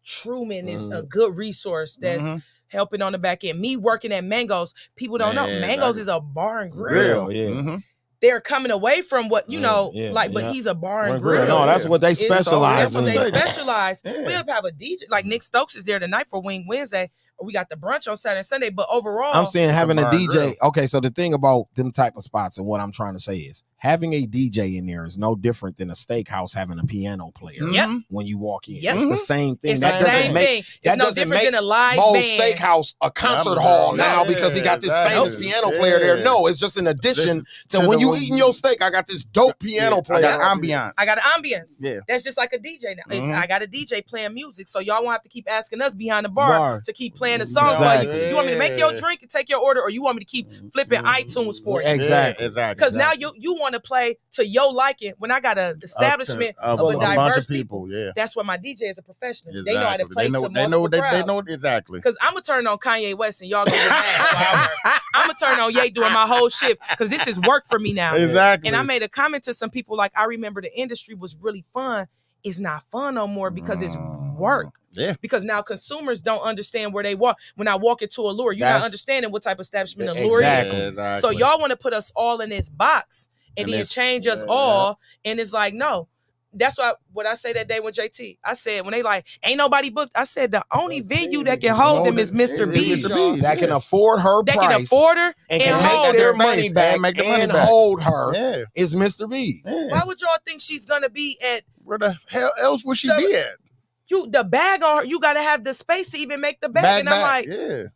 Truman is a good resource that's helping on the back end. Me working at Mango's, people don't know. Mango's is a bar and grill. Real, yeah. They're coming away from what, but he's a bar and grill. No, that's what they specialize in. That's what they specialize. We'll have a DJ, like Nick Stokes is there tonight for Wing Wednesday. We got the brunch on Saturday and Sunday, but overall. I'm saying having a DJ. Okay, so the thing about them type of spots and what I'm trying to say is having a DJ in there is no different than a steakhouse having a piano player. When you walk in. It's the same thing. It's that doesn't make that no doesn't different make than a live Mo's band. Steakhouse a concert hall now because he got this famous piano player there. No, it's just an addition to when you eating your steak, I got this dope piano player. I got ambiance. I got an ambience. Yeah. That's just like a DJ now. I got a DJ playing music, so y'all won't have to keep asking us behind the bar to keep playing the songs. Exactly. You want me to make your drink and take your order, or you want me to keep flipping iTunes for you? Exactly. Because now you want to play to your liking. When I got an establishment of a diverse bunch of people, that's why my DJ is a professional. Exactly. They know how to play to multiple crowds. They know exactly. Because I'm gonna turn on Kanye West and y'all gonna get mad. I'm gonna turn on Ye doing my whole shift because this is work for me now. Exactly. And I made a comment to some people like, I remember the industry was really fun. It's not fun no more because it's work. Yeah. Because now consumers don't understand where they walk. When I walk into a lure, you're not understanding what type of establishment a lure is. Exactly. So y'all want to put us all in this box and then change us all. And it's like, no. That's what I say that day with JT. I said, when they like, ain't nobody booked, I said, the only venue that can hold them is Mr. B's. That can afford her price. That can afford her and can make their money back and hold her is Mr. B. Why would y'all think she's going to be at? Where the hell else would she be at? The bag on her, you got to have the space to even make the bag. And I'm like,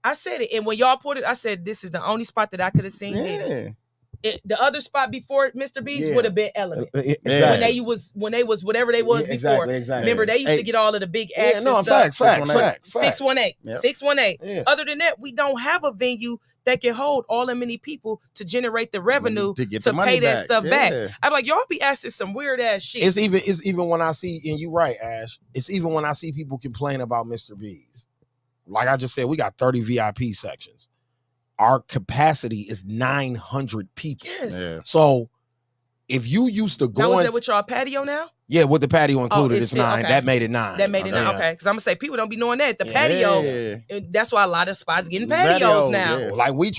I said it. And when y'all put it, I said, this is the only spot that I could have seen. The other spot before Mr. B's would have been Element. Exactly. When they was whatever they was before. Exactly. Remember, they used to get all of the big acts and stuff. Facts. 618. 618. Other than that, we don't have a venue that can hold all that many people to generate the revenue to pay that stuff back. I'm like, y'all be asking some weird ass shit. It's even when I see, and you're right, Ash, it's even when I see people complain about Mr. B's. Like I just said, we got 30 VIP sections. Our capacity is 900 people. So if you used to go, now is that with y'all patio now? Yeah, with the patio included, it's 9. Okay. That made it 9. That made it 9. Okay, because I'm gonna say people don't be knowing that the patio. That's why a lot of spots getting patios now. Like we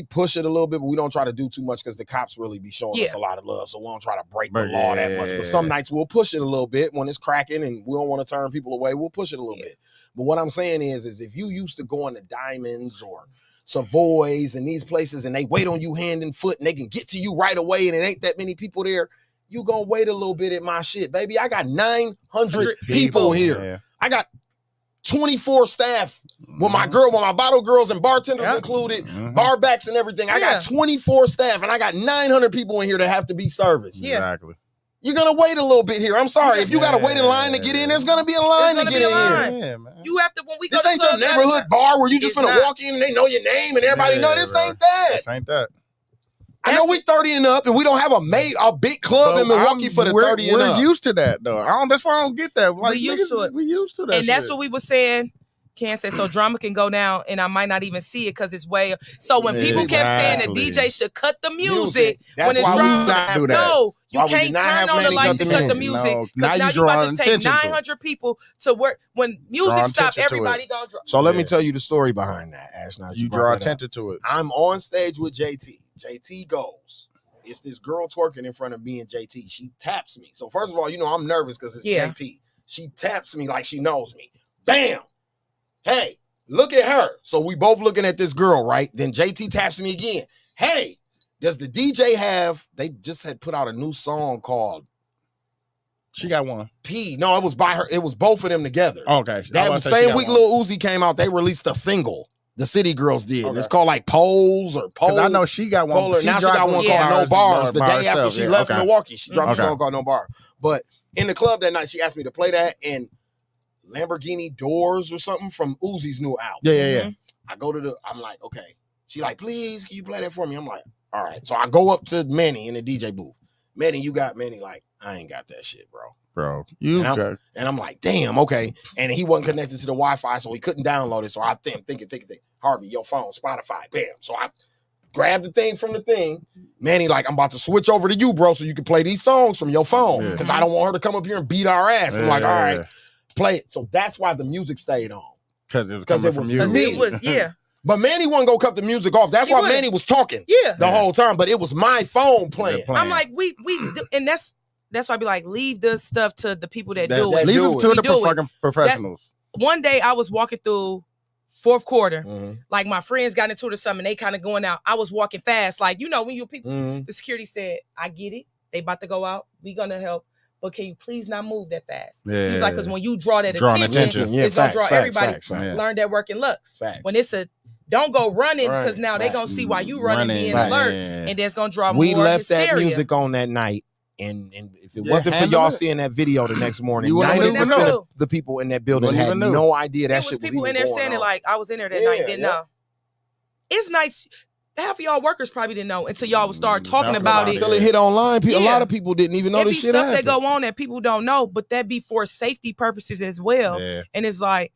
push it a little bit, but we don't try to do too much because the cops really be showing us a lot of love. So we don't try to break the law that much. But some nights we'll push it a little bit when it's cracking, and we don't want to turn people away. We'll push it a little bit. But what I'm saying is if you used to go into Diamonds or Savoys and these places and they wait on you hand and foot and they can get to you right away and it ain't that many people there, you gonna wait a little bit at my shit, baby. I got 900 people here. I got 24 staff with my bottle girls and bartenders included, bar backs and everything. I got 24 staff and I got 900 people in here that have to be serviced. Exactly. You're going to wait a little bit here. I'm sorry. If you got to wait in line to get in, there's going to be a line to get in here. You have to, when we go this ain't your neighborhood bar where you just finna walk in and they know your name and everybody know this ain't that. This ain't that. I know we 30 and up and we don't have a big club in Milwaukee for the 30 and up. We're used to that though. That's why I don't get that. Like, we used to it. We used to that. And that's what we were saying. Ken said, so drama can go down and I might not even see it because it's way. So when people kept saying the DJ should cut the music when it's drama, no, you can't turn on the lights and cut the music because now you about to take 900 people to work. When music stops, everybody gonna drop. So let me tell you the story behind that, Ash. Now you draw attention to it. I'm on stage with JT. JT goes. It's this girl twerking in front of me and JT. She taps me. So first of all, I'm nervous because it's JT. She taps me like she knows me. Bam. Hey, look at her. So we both looking at this girl, right? Then JT taps me again. Hey, does the DJ have, they just had put out a new song called She Got One. P. No, it was by her. It was both of them together. Okay. That same week Lil Uzi came out, they released a single. The City Girls did. Okay. It's called like Poles or Pole. I know She Got One. Now she got one called No Bars. The day after she left Milwaukee, she dropped a song called No Bar. But in the club that night, she asked me to play that and Lamborghini Doors or something from Uzi's new album. Yeah. I go to I'm like, okay. She like, please, can you play that for me? I'm like, all right. So I go up to Manny in the DJ booth. Manny, you got Manny? Like, I ain't got that shit, bro. And I'm like, damn, okay. And he wasn't connected to the Wi-Fi, so he couldn't download it. So I think, Harvey, your phone, Spotify, bam. So I grabbed the thing from the thing. Manny, like, I'm about to switch over to you, bro, so you can play these songs from your phone. Because I don't want her to come up here and beat our ass. I'm like, all right. play it. So that's why the music stayed on. Because it was coming from you. It was, yeah. But Manny wasn't gonna cut the music off. That's why Manny was talking the whole time. But it was my phone playing. I'm like, we and that's why I be like, leave this stuff to the people that do it. Leave it to the fucking professionals. One day I was walking through fourth quarter, like my friends got into it or something, they kind of going out. I was walking fast, like, you know, when you people, the security said, I get it. They about to go out. We gonna help. But can you please not move that fast? He was like, because when you draw that attention, it's going to draw everybody. Learn that work in Lux. When it's don't go running, because now they going to see why you running being alert, and that's going to draw more hysteria. We left that music on that night, and if it wasn't for y'all seeing that video the next morning, 90% of the people in that building had no idea that shit was people in there saying it like, I was in there that night, didn't know. It's nice. Half of y'all workers probably didn't know until y'all would start talking about it. Until it hit online, a lot of people didn't even know this shit happened. Stuff that go on that people don't know, but that be for safety purposes as well. Yeah. And it's like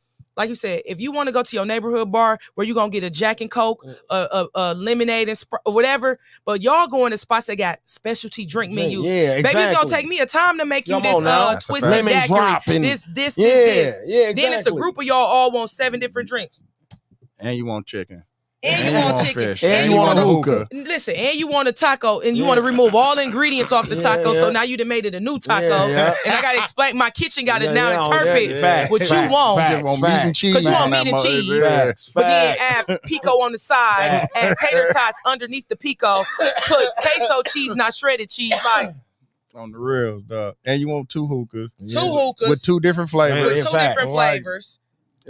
you said, if you want to go to your neighborhood bar where you gonna get a Jack and Coke, a lemonade and or whatever, but y'all going to spots that got specialty drink menus. Yeah, exactly. Baby, it's gonna take me a time to make you this twisted daiquiri, this. Yeah, exactly. Then it's a group of y'all all want 7 different drinks. And you want chicken. And you want chicken. Fish. And you want a hookah. Listen, and you want a taco, and you want to remove all the ingredients off the taco, so now you done made it a new taco. And I got to explain, my kitchen got to now interpret what you want. Because you want meat and cheese. But then add pico on the side, add tater tots underneath the pico, put queso cheese, not shredded cheese. Like, on the reals, dog. And you want 2 hookahs. 2 hookahs. With 2 different flavors. With 2 different flavors.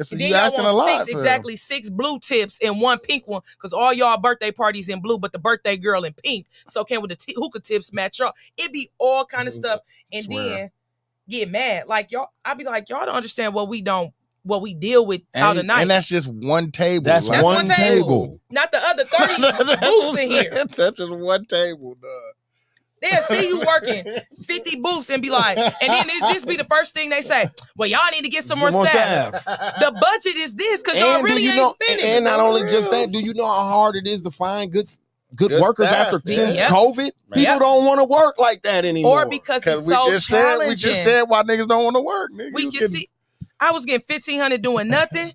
Then y'all want 6 blue tips and 1 pink one, because all y'all birthday parties in blue, but the birthday girl in pink. So can with the hookah tips match up? It be all kind of stuff, and then get mad. Like y'all, I be like, y'all don't understand what we deal with out of night. And that's just one table. That's one table. Not the other 30 booths in here. That's just one table, dog. They'll see you working 50 booths and be like, and then this be the first thing they say, well, y'all need to get some more staff. The budget is this, because y'all really ain't spending. And not only just that, do you know how hard it is to find good workers since COVID? People don't want to work like that anymore. Or because it's so challenging. We just said why niggas don't want to work. Nigga. We can see, I was getting $1,500 doing nothing.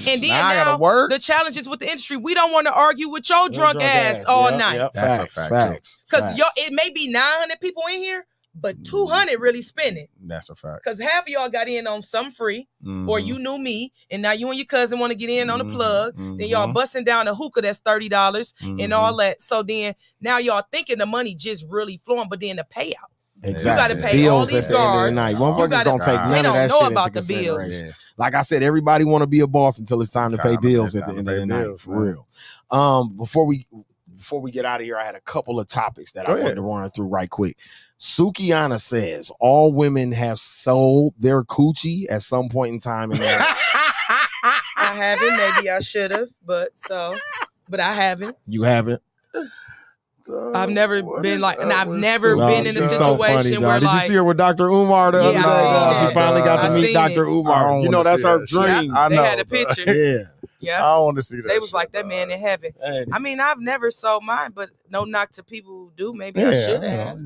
And then now the challenges with the industry, we don't want to argue with your drunk ass all night. Facts. Because it may be 900 people in here, but 200 really spending. That's a fact. Because half of y'all got in on some free, or you knew me, and now you and your cousin want to get in on the plug. Then y'all busting down a hookah that's $30 and all that. So then now y'all thinking the money just really flowing, but then the payout. Exactly. You got to pay bills all these at the end of the night. Motherfuckers don't take none of that shit into consideration. Like I said, everybody want to be a boss until it's time to pay bills at the end of the night. For real. Before we get out of here, I had a couple of topics that I wanted to run through right quick. Sukiana says all women have sold their coochie at some point in time in their life. I haven't. Maybe I should have, but I haven't. You haven't? I've never been like, and I've never been in a situation where did you see her with Dr. Umar the other day? She finally got to meet Dr. Umar. You know, that's her dream. They had a picture. Yeah. I don't want to see that. They was like, that man in heaven. Hey. I mean, I've never sold mine, but no knock to people who do. Maybe I should have.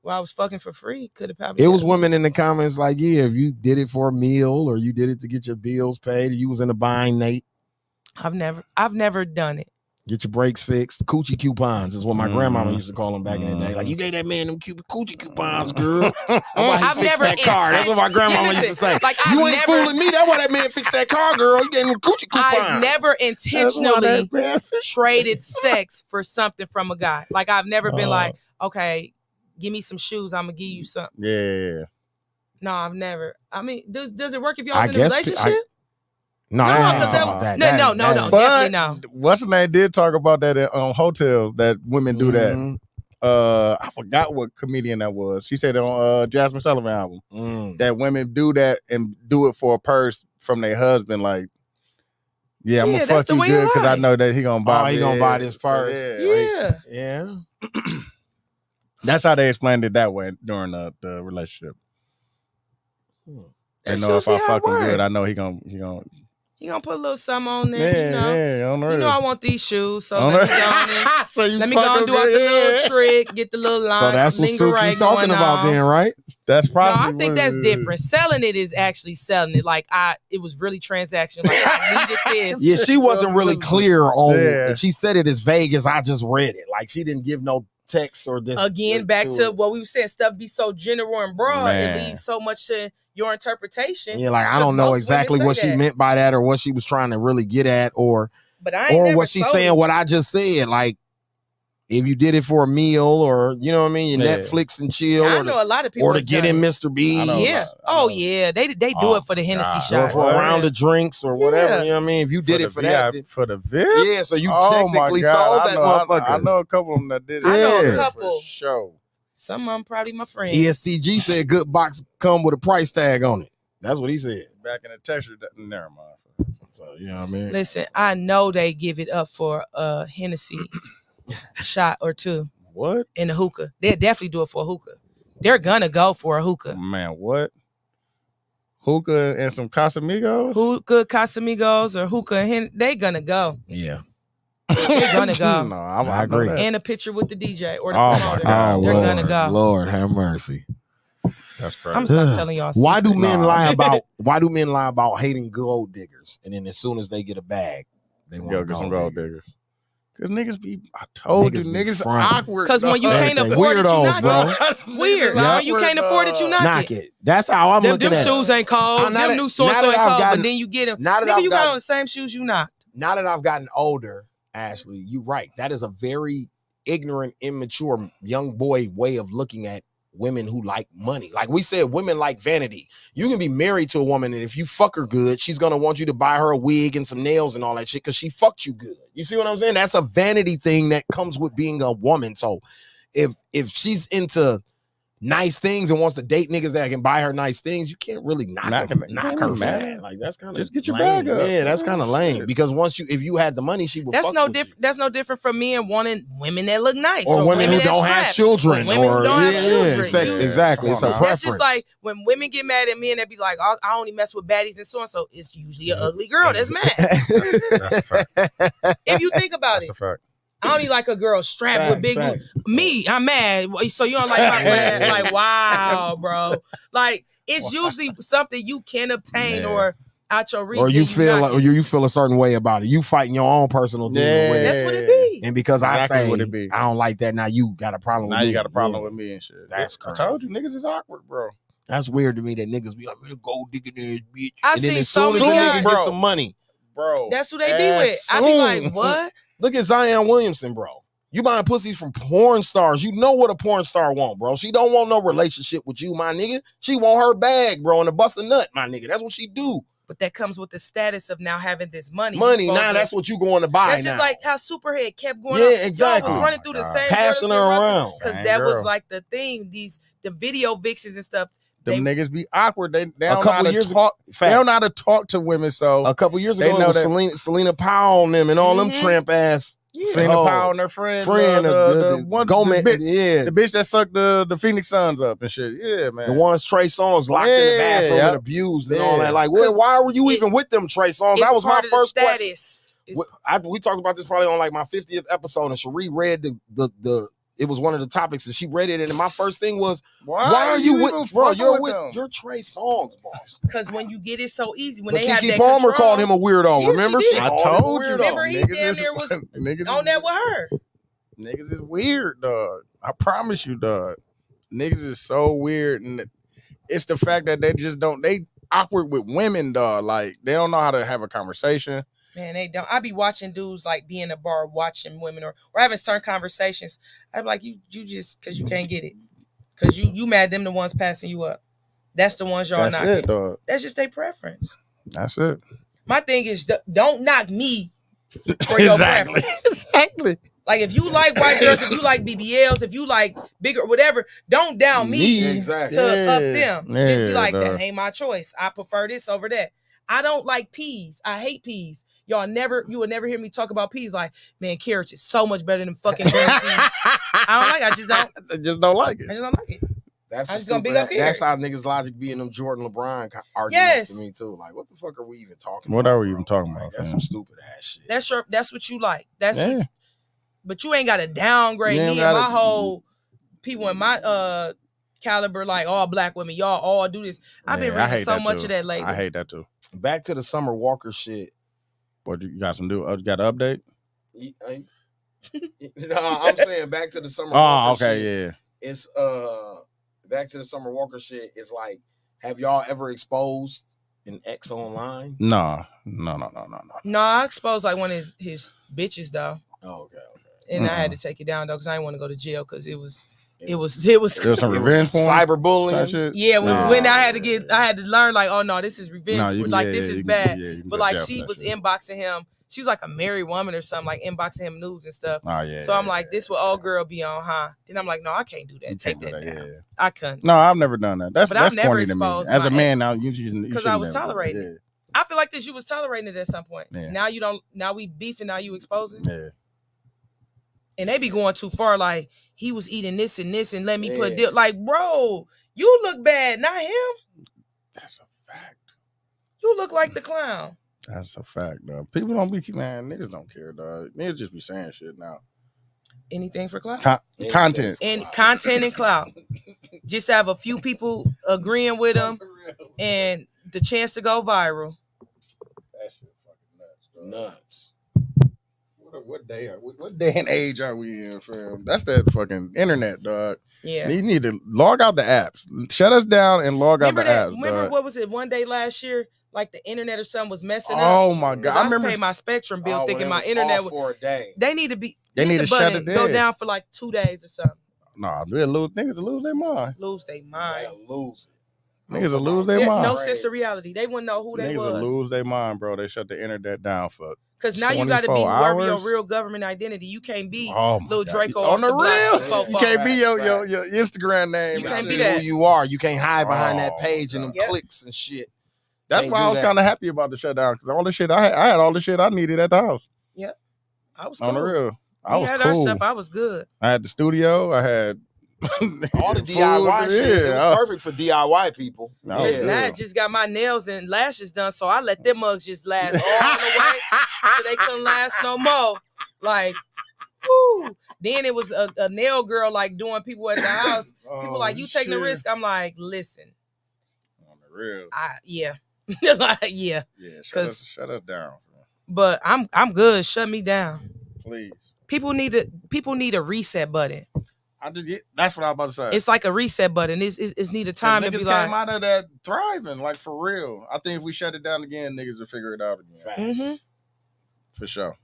Well, I was fucking for free. Could have probably. It was women in the comments like, yeah, if you did it for a meal or you did it to get your bills paid, or you was in a bind, Nate. I've never done it. Get your brakes fixed. Coochie coupons is what my grandmama used to call them back in the day. Like, you gave that man them coochie coupons, girl. I've never that car. That's what my grandmama used to say. Like, you ain't fooling me. That's why that man fixed that car, girl. You gave him coochie coupons. I've never intentionally traded sex for something from a guy. Like, I've never been like, okay, give me some shoes. I'm gonna give you something. Yeah. No, I've never. I mean, does it work if y'all in a relationship? No, definitely no. What's the name did talk about that on hotels that women do that. I forgot what comedian that was. She said on Jasmine Sullivan album that women do that and do it for a purse from their husband. Like, I'm gonna fuck you good because I know that he gonna buy. He gonna buy this purse. Yeah. That's how they explained it that way during the relationship. They know if I fuck him good, I know he gonna He gonna put a little something on there, on You know I want these shoes, so let me go on there. So let me go and do out the little trick, get the little line. So that's what Suki talking about then, right? That's probably. No, I think that's different. Selling it is actually selling it. Like it was really transactional. Like I needed this. Yeah, she wasn't really clear on it. And she said it as vague as I just read it. Like she didn't give no text or this. Again, back to what we were saying, stuff be so general and broad, it leaves so much to your interpretation. Yeah, like I don't know exactly what she meant by that or what she was trying to really get at or what she's saying, what I just said. Like if you did it for a meal or, you know what I mean, you Netflix and chill. I know a lot of people. Or to get in Mr. B. Yeah. Oh, yeah. They do it for the Hennessy shots. Or for a round of drinks or whatever. You know what I mean? If you did it for that. For the VIP? Yeah, so you technically sold that motherfucker. I know a couple of them that did it. I know a couple. Show. Some of them probably my friends. ESCG said good box come with a price tag on it. That's what he said. Back in the texture, never mind. So, you know what I mean? Listen, I know they give it up for a Hennessy shot or two. What? In the hookah. They'll definitely do it for a hookah. They're gonna go for a hookah. Man, what? Hookah and some Casamigos? Hookah, Casamigos, or hookah and they gonna go. Yeah. They're gonna go. No, I agree. And a picture with the DJ or the promoter. They're gonna go. Lord have mercy. That's crazy. I'm stop telling y'all. Why do men lie about hating gold diggers? And then as soon as they get a bag, they want to get some gold diggers. Cause I told you, niggas awkward. Cause when you can't afford it, you knock it. Weird. When you can't afford it, you knock it. That's how I'm looking at it. Them shoes ain't cold. Them new sorts ain't cold. But then you get them. Nigga, you got on the same shoes you knocked. Now that I've gotten older, Ashley, you're right. That is a very ignorant, immature young boy way of looking at women who like money. Like we said, women like vanity. You can be married to a woman, and if you fuck her good, she's gonna want you to buy her a wig and some nails and all that shit because she fucked you good. You see what I'm saying? That's a vanity thing that comes with being a woman. So if she's into nice things and wants to date niggas that can buy her nice things, you can't really knock her man. Like that's kind of just get your bag up. Yeah, that's kind of lame. Because if you had the money, she would. That's no different. That's no different from men wanting women that look nice or women who don't have children. Women who don't have children. Exactly. It's a preference. That's just like when women get mad at men, they be like, I only mess with baddies and so and so. It's usually an ugly girl that's mad. If you think about that's it. A fact. I only like a girl strapped with big. Me, I'm mad. So you don't like my friend? Like, wow, bro. Like, it's usually something you can obtain or out your reach. Or you feel a certain way about it. You fighting your own personal demon with it. That's what it be. And because I say I don't like that, now you got a problem with me. Now you got a problem with me and shit. That's crazy. I told you, niggas is awkward, bro. That's weird to me that niggas be like, man, gold digging this bitch. I see so many guys get some money. Bro. That's who they be with. I be like, what? Look at Zion Williamson, bro. You buying pussies from porn stars. You know what a porn star want, bro. She don't want no relationship with you, my nigga. She want her bag, bro, and a bust a nut, my nigga. That's what she do. But that comes with the status of now having this money. Now that's what you going to buy. That's just like how Superhead kept going. Yeah, exactly. Was running through the same, passing her around because that was like the thing. The video vixens and stuff. Them niggas be awkward. They don't know how to talk. They don't know how to talk to women. So a couple years ago, it was Selena Powell and them and all them tramp ass. Selena Powell and her friend the bitch that sucked the Phoenix Suns up and shit. Yeah, man. The ones Trey Songz locked in the bathroom and abused and all that. Like, why were you even with them Trey Songz? That was my first question. We talked about this probably on like my 50th episode, and Cherie read the it was one of the topics, and she read it, and my first thing was, why are you with, bro? You're Trey Songz, boss. Because when you get it so easy, when they Keke have that Palmer control, called him a weirdo. Remember? I told you. Remember, he damn near was on that with her. Niggas is weird, dog. I promise you, dog. Niggas is so weird, and it's the fact that they awkward with women, dog. Like they don't know how to have a conversation. Man, they don't. I be watching dudes like be in a bar watching women or having certain conversations. I be like, you just because you can't get it. Because you mad them the ones passing you up. That's the ones y'all knocking. That's it, dog. That's just their preference. That's it. My thing is, don't knock me for your preference. Exactly. Like if you like white girls, if you like BBLs, if you like bigger, whatever, don't down me to up them. Yeah, just be like, that ain't my choice. I prefer this over that. I don't like peas. I hate peas. You will never hear me talk about peas like, man, carrots is so much better than fucking green peas. I just don't like it. That's how niggas logic be in them Jordan LeBron arguments to me too. Like, what the fuck are we even talking What about? are we even talking about? That's some stupid ass shit. That's what you like. That's Yeah. what, but you ain't got to downgrade me and my whole people in my caliber, like all black women. Y'all all do this. I've been reading so much of that lately. I hate that too. Back to the Summer Walker shit. What you got some do? You got an update? No, I'm saying back to the Summer Walker shit. Yeah. It's back to the Summer Walker shit. It's like, have y'all ever exposed an ex online? No. No, I exposed like one of his bitches though. Oh, okay. And I had to take it down though because I didn't want to go to jail because it was some revenge porn, cyberbullying. Yeah, when I had to learn like, oh no, this is revenge. This is bad. But like she was inboxing him. She was like a married woman or something, like inboxing him nudes and stuff. Oh yeah. So I'm like, this will all girl be on, huh? Then I'm like, no, I can't do that. Take that down. Yeah. I couldn't. No, I've never done that. That's never corny to me. As a man now, because I was tolerating it. I feel like this. You was tolerating it at some point. Yeah. Now you don't. Now we beefing. Now you exposing. Yeah. And they be going too far. Like he was eating this and this, and let me put deal. Like, bro, you look bad, not him. That's a fact. You look like the clown. That's a fact, dog. People don't be, man, niggas don't care, dog. Niggas just be saying shit now. Anything for clout? Content. And content and clout. Just have a few people agreeing with them and the chance to go viral. That shit fucking nuts. What day and age are we in, fam? That's that fucking internet, dog. Yeah. You need to log out the apps. Shut us down and log out the apps. Remember what was it, one day last year? Like the internet or something was messing up. Oh my God! I remember paid my Spectrum bill thinking my internet for a day. They need to shut it down. Go down for like 2 days or something. Nah, niggas will lose their mind. Lose their mind. Lose it. Niggas will lose their mind. No sense of reality. They wouldn't know who they was. Niggas will lose their mind, bro. They shut the internet down for. Because now you got to be whoever your real government identity. You can't be Lil Draco on the real. You can't be your Instagram name. You can't be that. Who you are. You can't hide behind that page and them clicks and shit. That's why I was kind of happy about the shutdown because all the shit I had all the shit I needed at the house. Yep, I was cool. On the real. We had our stuff. I was good. I had the studio. I had all the DIY shit. It was perfect for DIY people. Listen, I just got my nails and lashes done, so I let them mugs just last all the way so they couldn't last no more. Like, whoo. Then it was a nail girl like doing people at the house. People like, you taking the risk? I'm like, listen. On the real. Yeah. Yeah, shut us down. But I'm good. Shut me down, please. People need a reset button. That's what I was about to say. It's like a reset button. It's need a time to be like. Niggas came out of that thriving, like for real. I think if we shut it down again, niggas will figure it out again. Mm-hmm. For sure.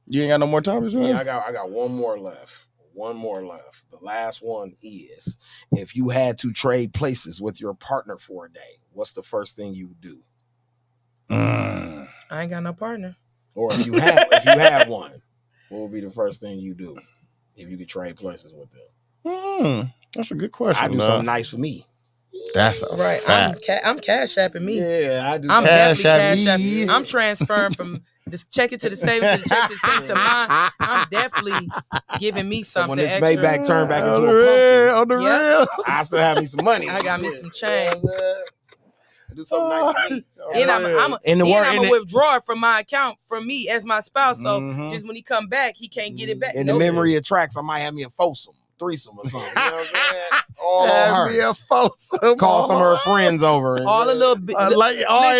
You ain't got no more topics, man? Yeah, I got one more left. The last one is, if you had to trade places with your partner for a day, what's the first thing you would do? I ain't got no partner. Or if you had one, what would be the first thing you do if you could trade places with them? That's a good question. I do something nice for me. That's a right. Fact. I'm cash apping me. Yeah, I do. I'm definitely cash apping. I'm transferring from this check it to the savings to the check to the savings to mine. I'm definitely giving me something. So when this extra. Maybach turn back into a pumpkin, on the real, I still have me some money. I got me some change. Do something nice for me. And I'm a withdraw it from my account from me as my spouse. So just when he come back, he can't get it back. In the memory of tracks, I might have me a foursome, threesome or something. You know what I'm saying? All on her. Me a foursome. Call some of her friends over. And, all the little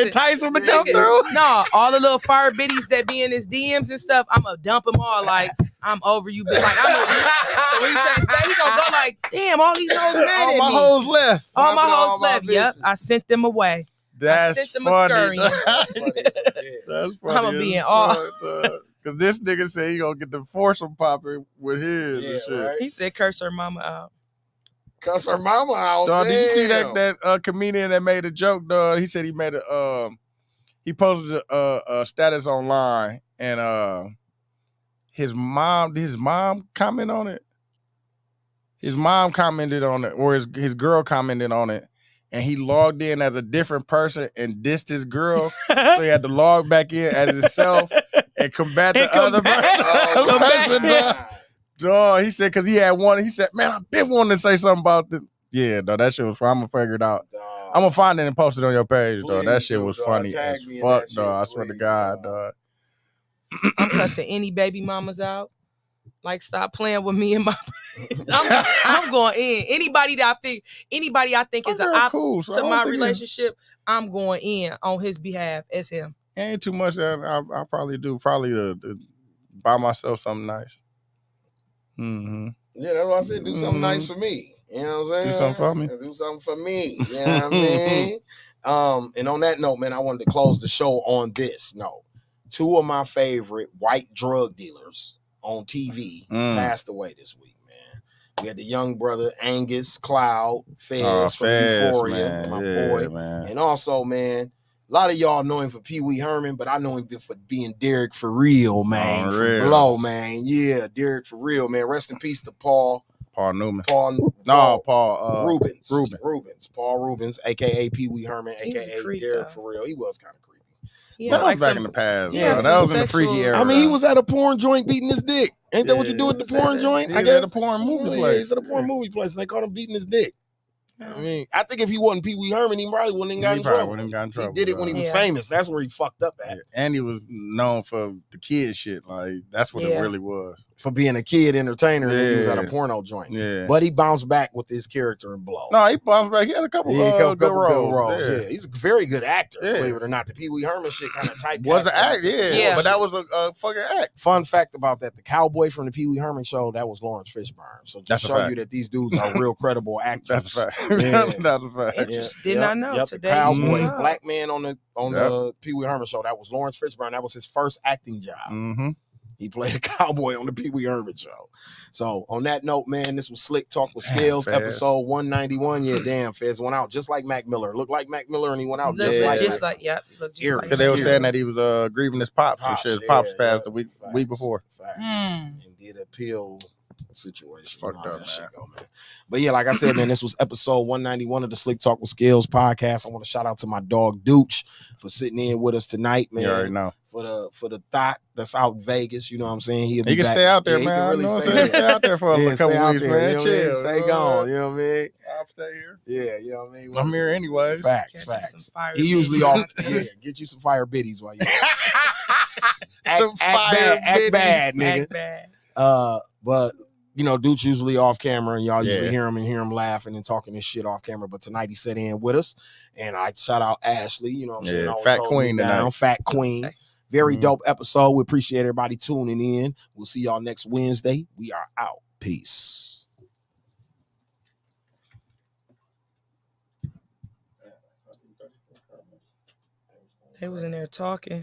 entice them to come through. No, all the little fire biddies that be in his DMs and stuff, I'm gonna dump them all. Like, I'm over you, but like I'm over you. So when he turns back, he gonna go like, damn, all these hoes mad at me. All my hoes left. All my hoes left. Yep, I sent them away. That's funny. That's funny. I'm gonna be in awe. Cause this nigga said he gonna get the foursome popping with his and shit. Right? He said curse her mama out. Cuss her mama out. Dog, did you see that comedian that made a joke, dog? He said he made he posted a status online and his mom comment on it? His mom commented on it, or his girl commented on it, and he logged in as a different person and dissed his girl. So he had to log back in as himself and combat the other person. Dog, he said, because he had one, he said, man, I've been wanting to say something about this. Yeah, dog, that shit was fun. I'm going to figure it out. I'm gonna find it and post it on your page, dog. That Please shit do, was dog. funny Tag as me in fuck, that shit, dog. I swear to please, God, dog. dog. I'm cussing any baby mamas out. Like, stop playing with me and my. I'm going in. Anybody I think is an op cool, so I to don't my think relationship, I'm going in on his behalf as him. Ain't too much that I probably do. Probably to buy myself something nice. Mm-hmm. Yeah, that's what I said. Do something nice for me. You know what I'm saying? Do something for me. Do something for me. You know what I mean? And on that note, man, I wanted to close the show on this note. 2 of my favorite white drug dealers on TV passed away this week, man. We had the young brother Angus Cloud, Fez from Euphoria, man. my boy. Man. And also, man, a lot of y'all know him for Pee Wee Herman, but I know him for being Derek for real, man. Oh, from real. Blow, man. Yeah, Derek for real, man. Rest in peace to Paul Newman. Paul Rubens. Paul Rubens, aka Pee Wee Herman, aka creep, Derek though. for real. He was kind of creepy. That was back in the past. Yeah, That was in the freaky era. I mean, he was at a porn joint beating his dick. Ain't that what you do at the porn joint? I guess at a porn movie place. Yeah, he's at a porn movie place, and they caught him beating his dick. I mean, I think if he wasn't Pee Wee Herman, he probably wouldn't have gotten in trouble. He did it when he was famous. That's where he fucked up at. Yeah. And he was known for the kid shit. Like, that's what it really was. For being a kid entertainer, and then he was at a porno joint. Yeah. But he bounced back with his character in Blow. No, he bounced back. He had a couple good roles. Yeah. He's a very good actor, believe it or not. The Pee Wee Herman shit kind of typecast. Was an act, yeah. But that was a fucking act. Fun fact about that, the cowboy from the Pee Wee Herman show, that was Lawrence Fishburne. So just show you that these dudes are real credible actors. That's a fact. Yeah. That's a fact. Did not know. Yep, Today, the cowboy, black man on the Pee Wee Herman show, that was Lawrence Fishburne. That was his first acting job. Mm-hmm. He played a cowboy on the Pee Wee Herman show. So on that note, man, this was Slick Talk with Scalez, episode 191. Yeah, damn, Fez went out just like Mac Miller. Looked like Mac Miller, and he went out just like Because they were saying that he was grieving his pops and shit. His pops passed the week before. And did appeal situation. Fucked up, man. But yeah, like I said, man, this was episode 191 of the Slick Talk with Scalez podcast. I want to shout out to my dog Duch for sitting in with us tonight, man. You already know. For the thought that's out in Vegas, you know what I'm saying? He can stay out there, man. He can really stay out there for a couple weeks, man. Chill. Stay gone, you know what I mean? I'll stay here. Yeah, you know what I mean? I'm here anyway. Facts. He usually off. Yeah, get you some fire biddies while you act bad, nigga. Act bad. But you know, Dude's usually off camera, and y'all usually hear him laughing and talking this shit off camera. But tonight he sat in with us, and I shout out Ashley. You know what I'm saying? Fat Queen tonight. Fat Queen. Very dope episode. We appreciate everybody tuning in. We'll see y'all next Wednesday. We are out. Peace. They was in there talking.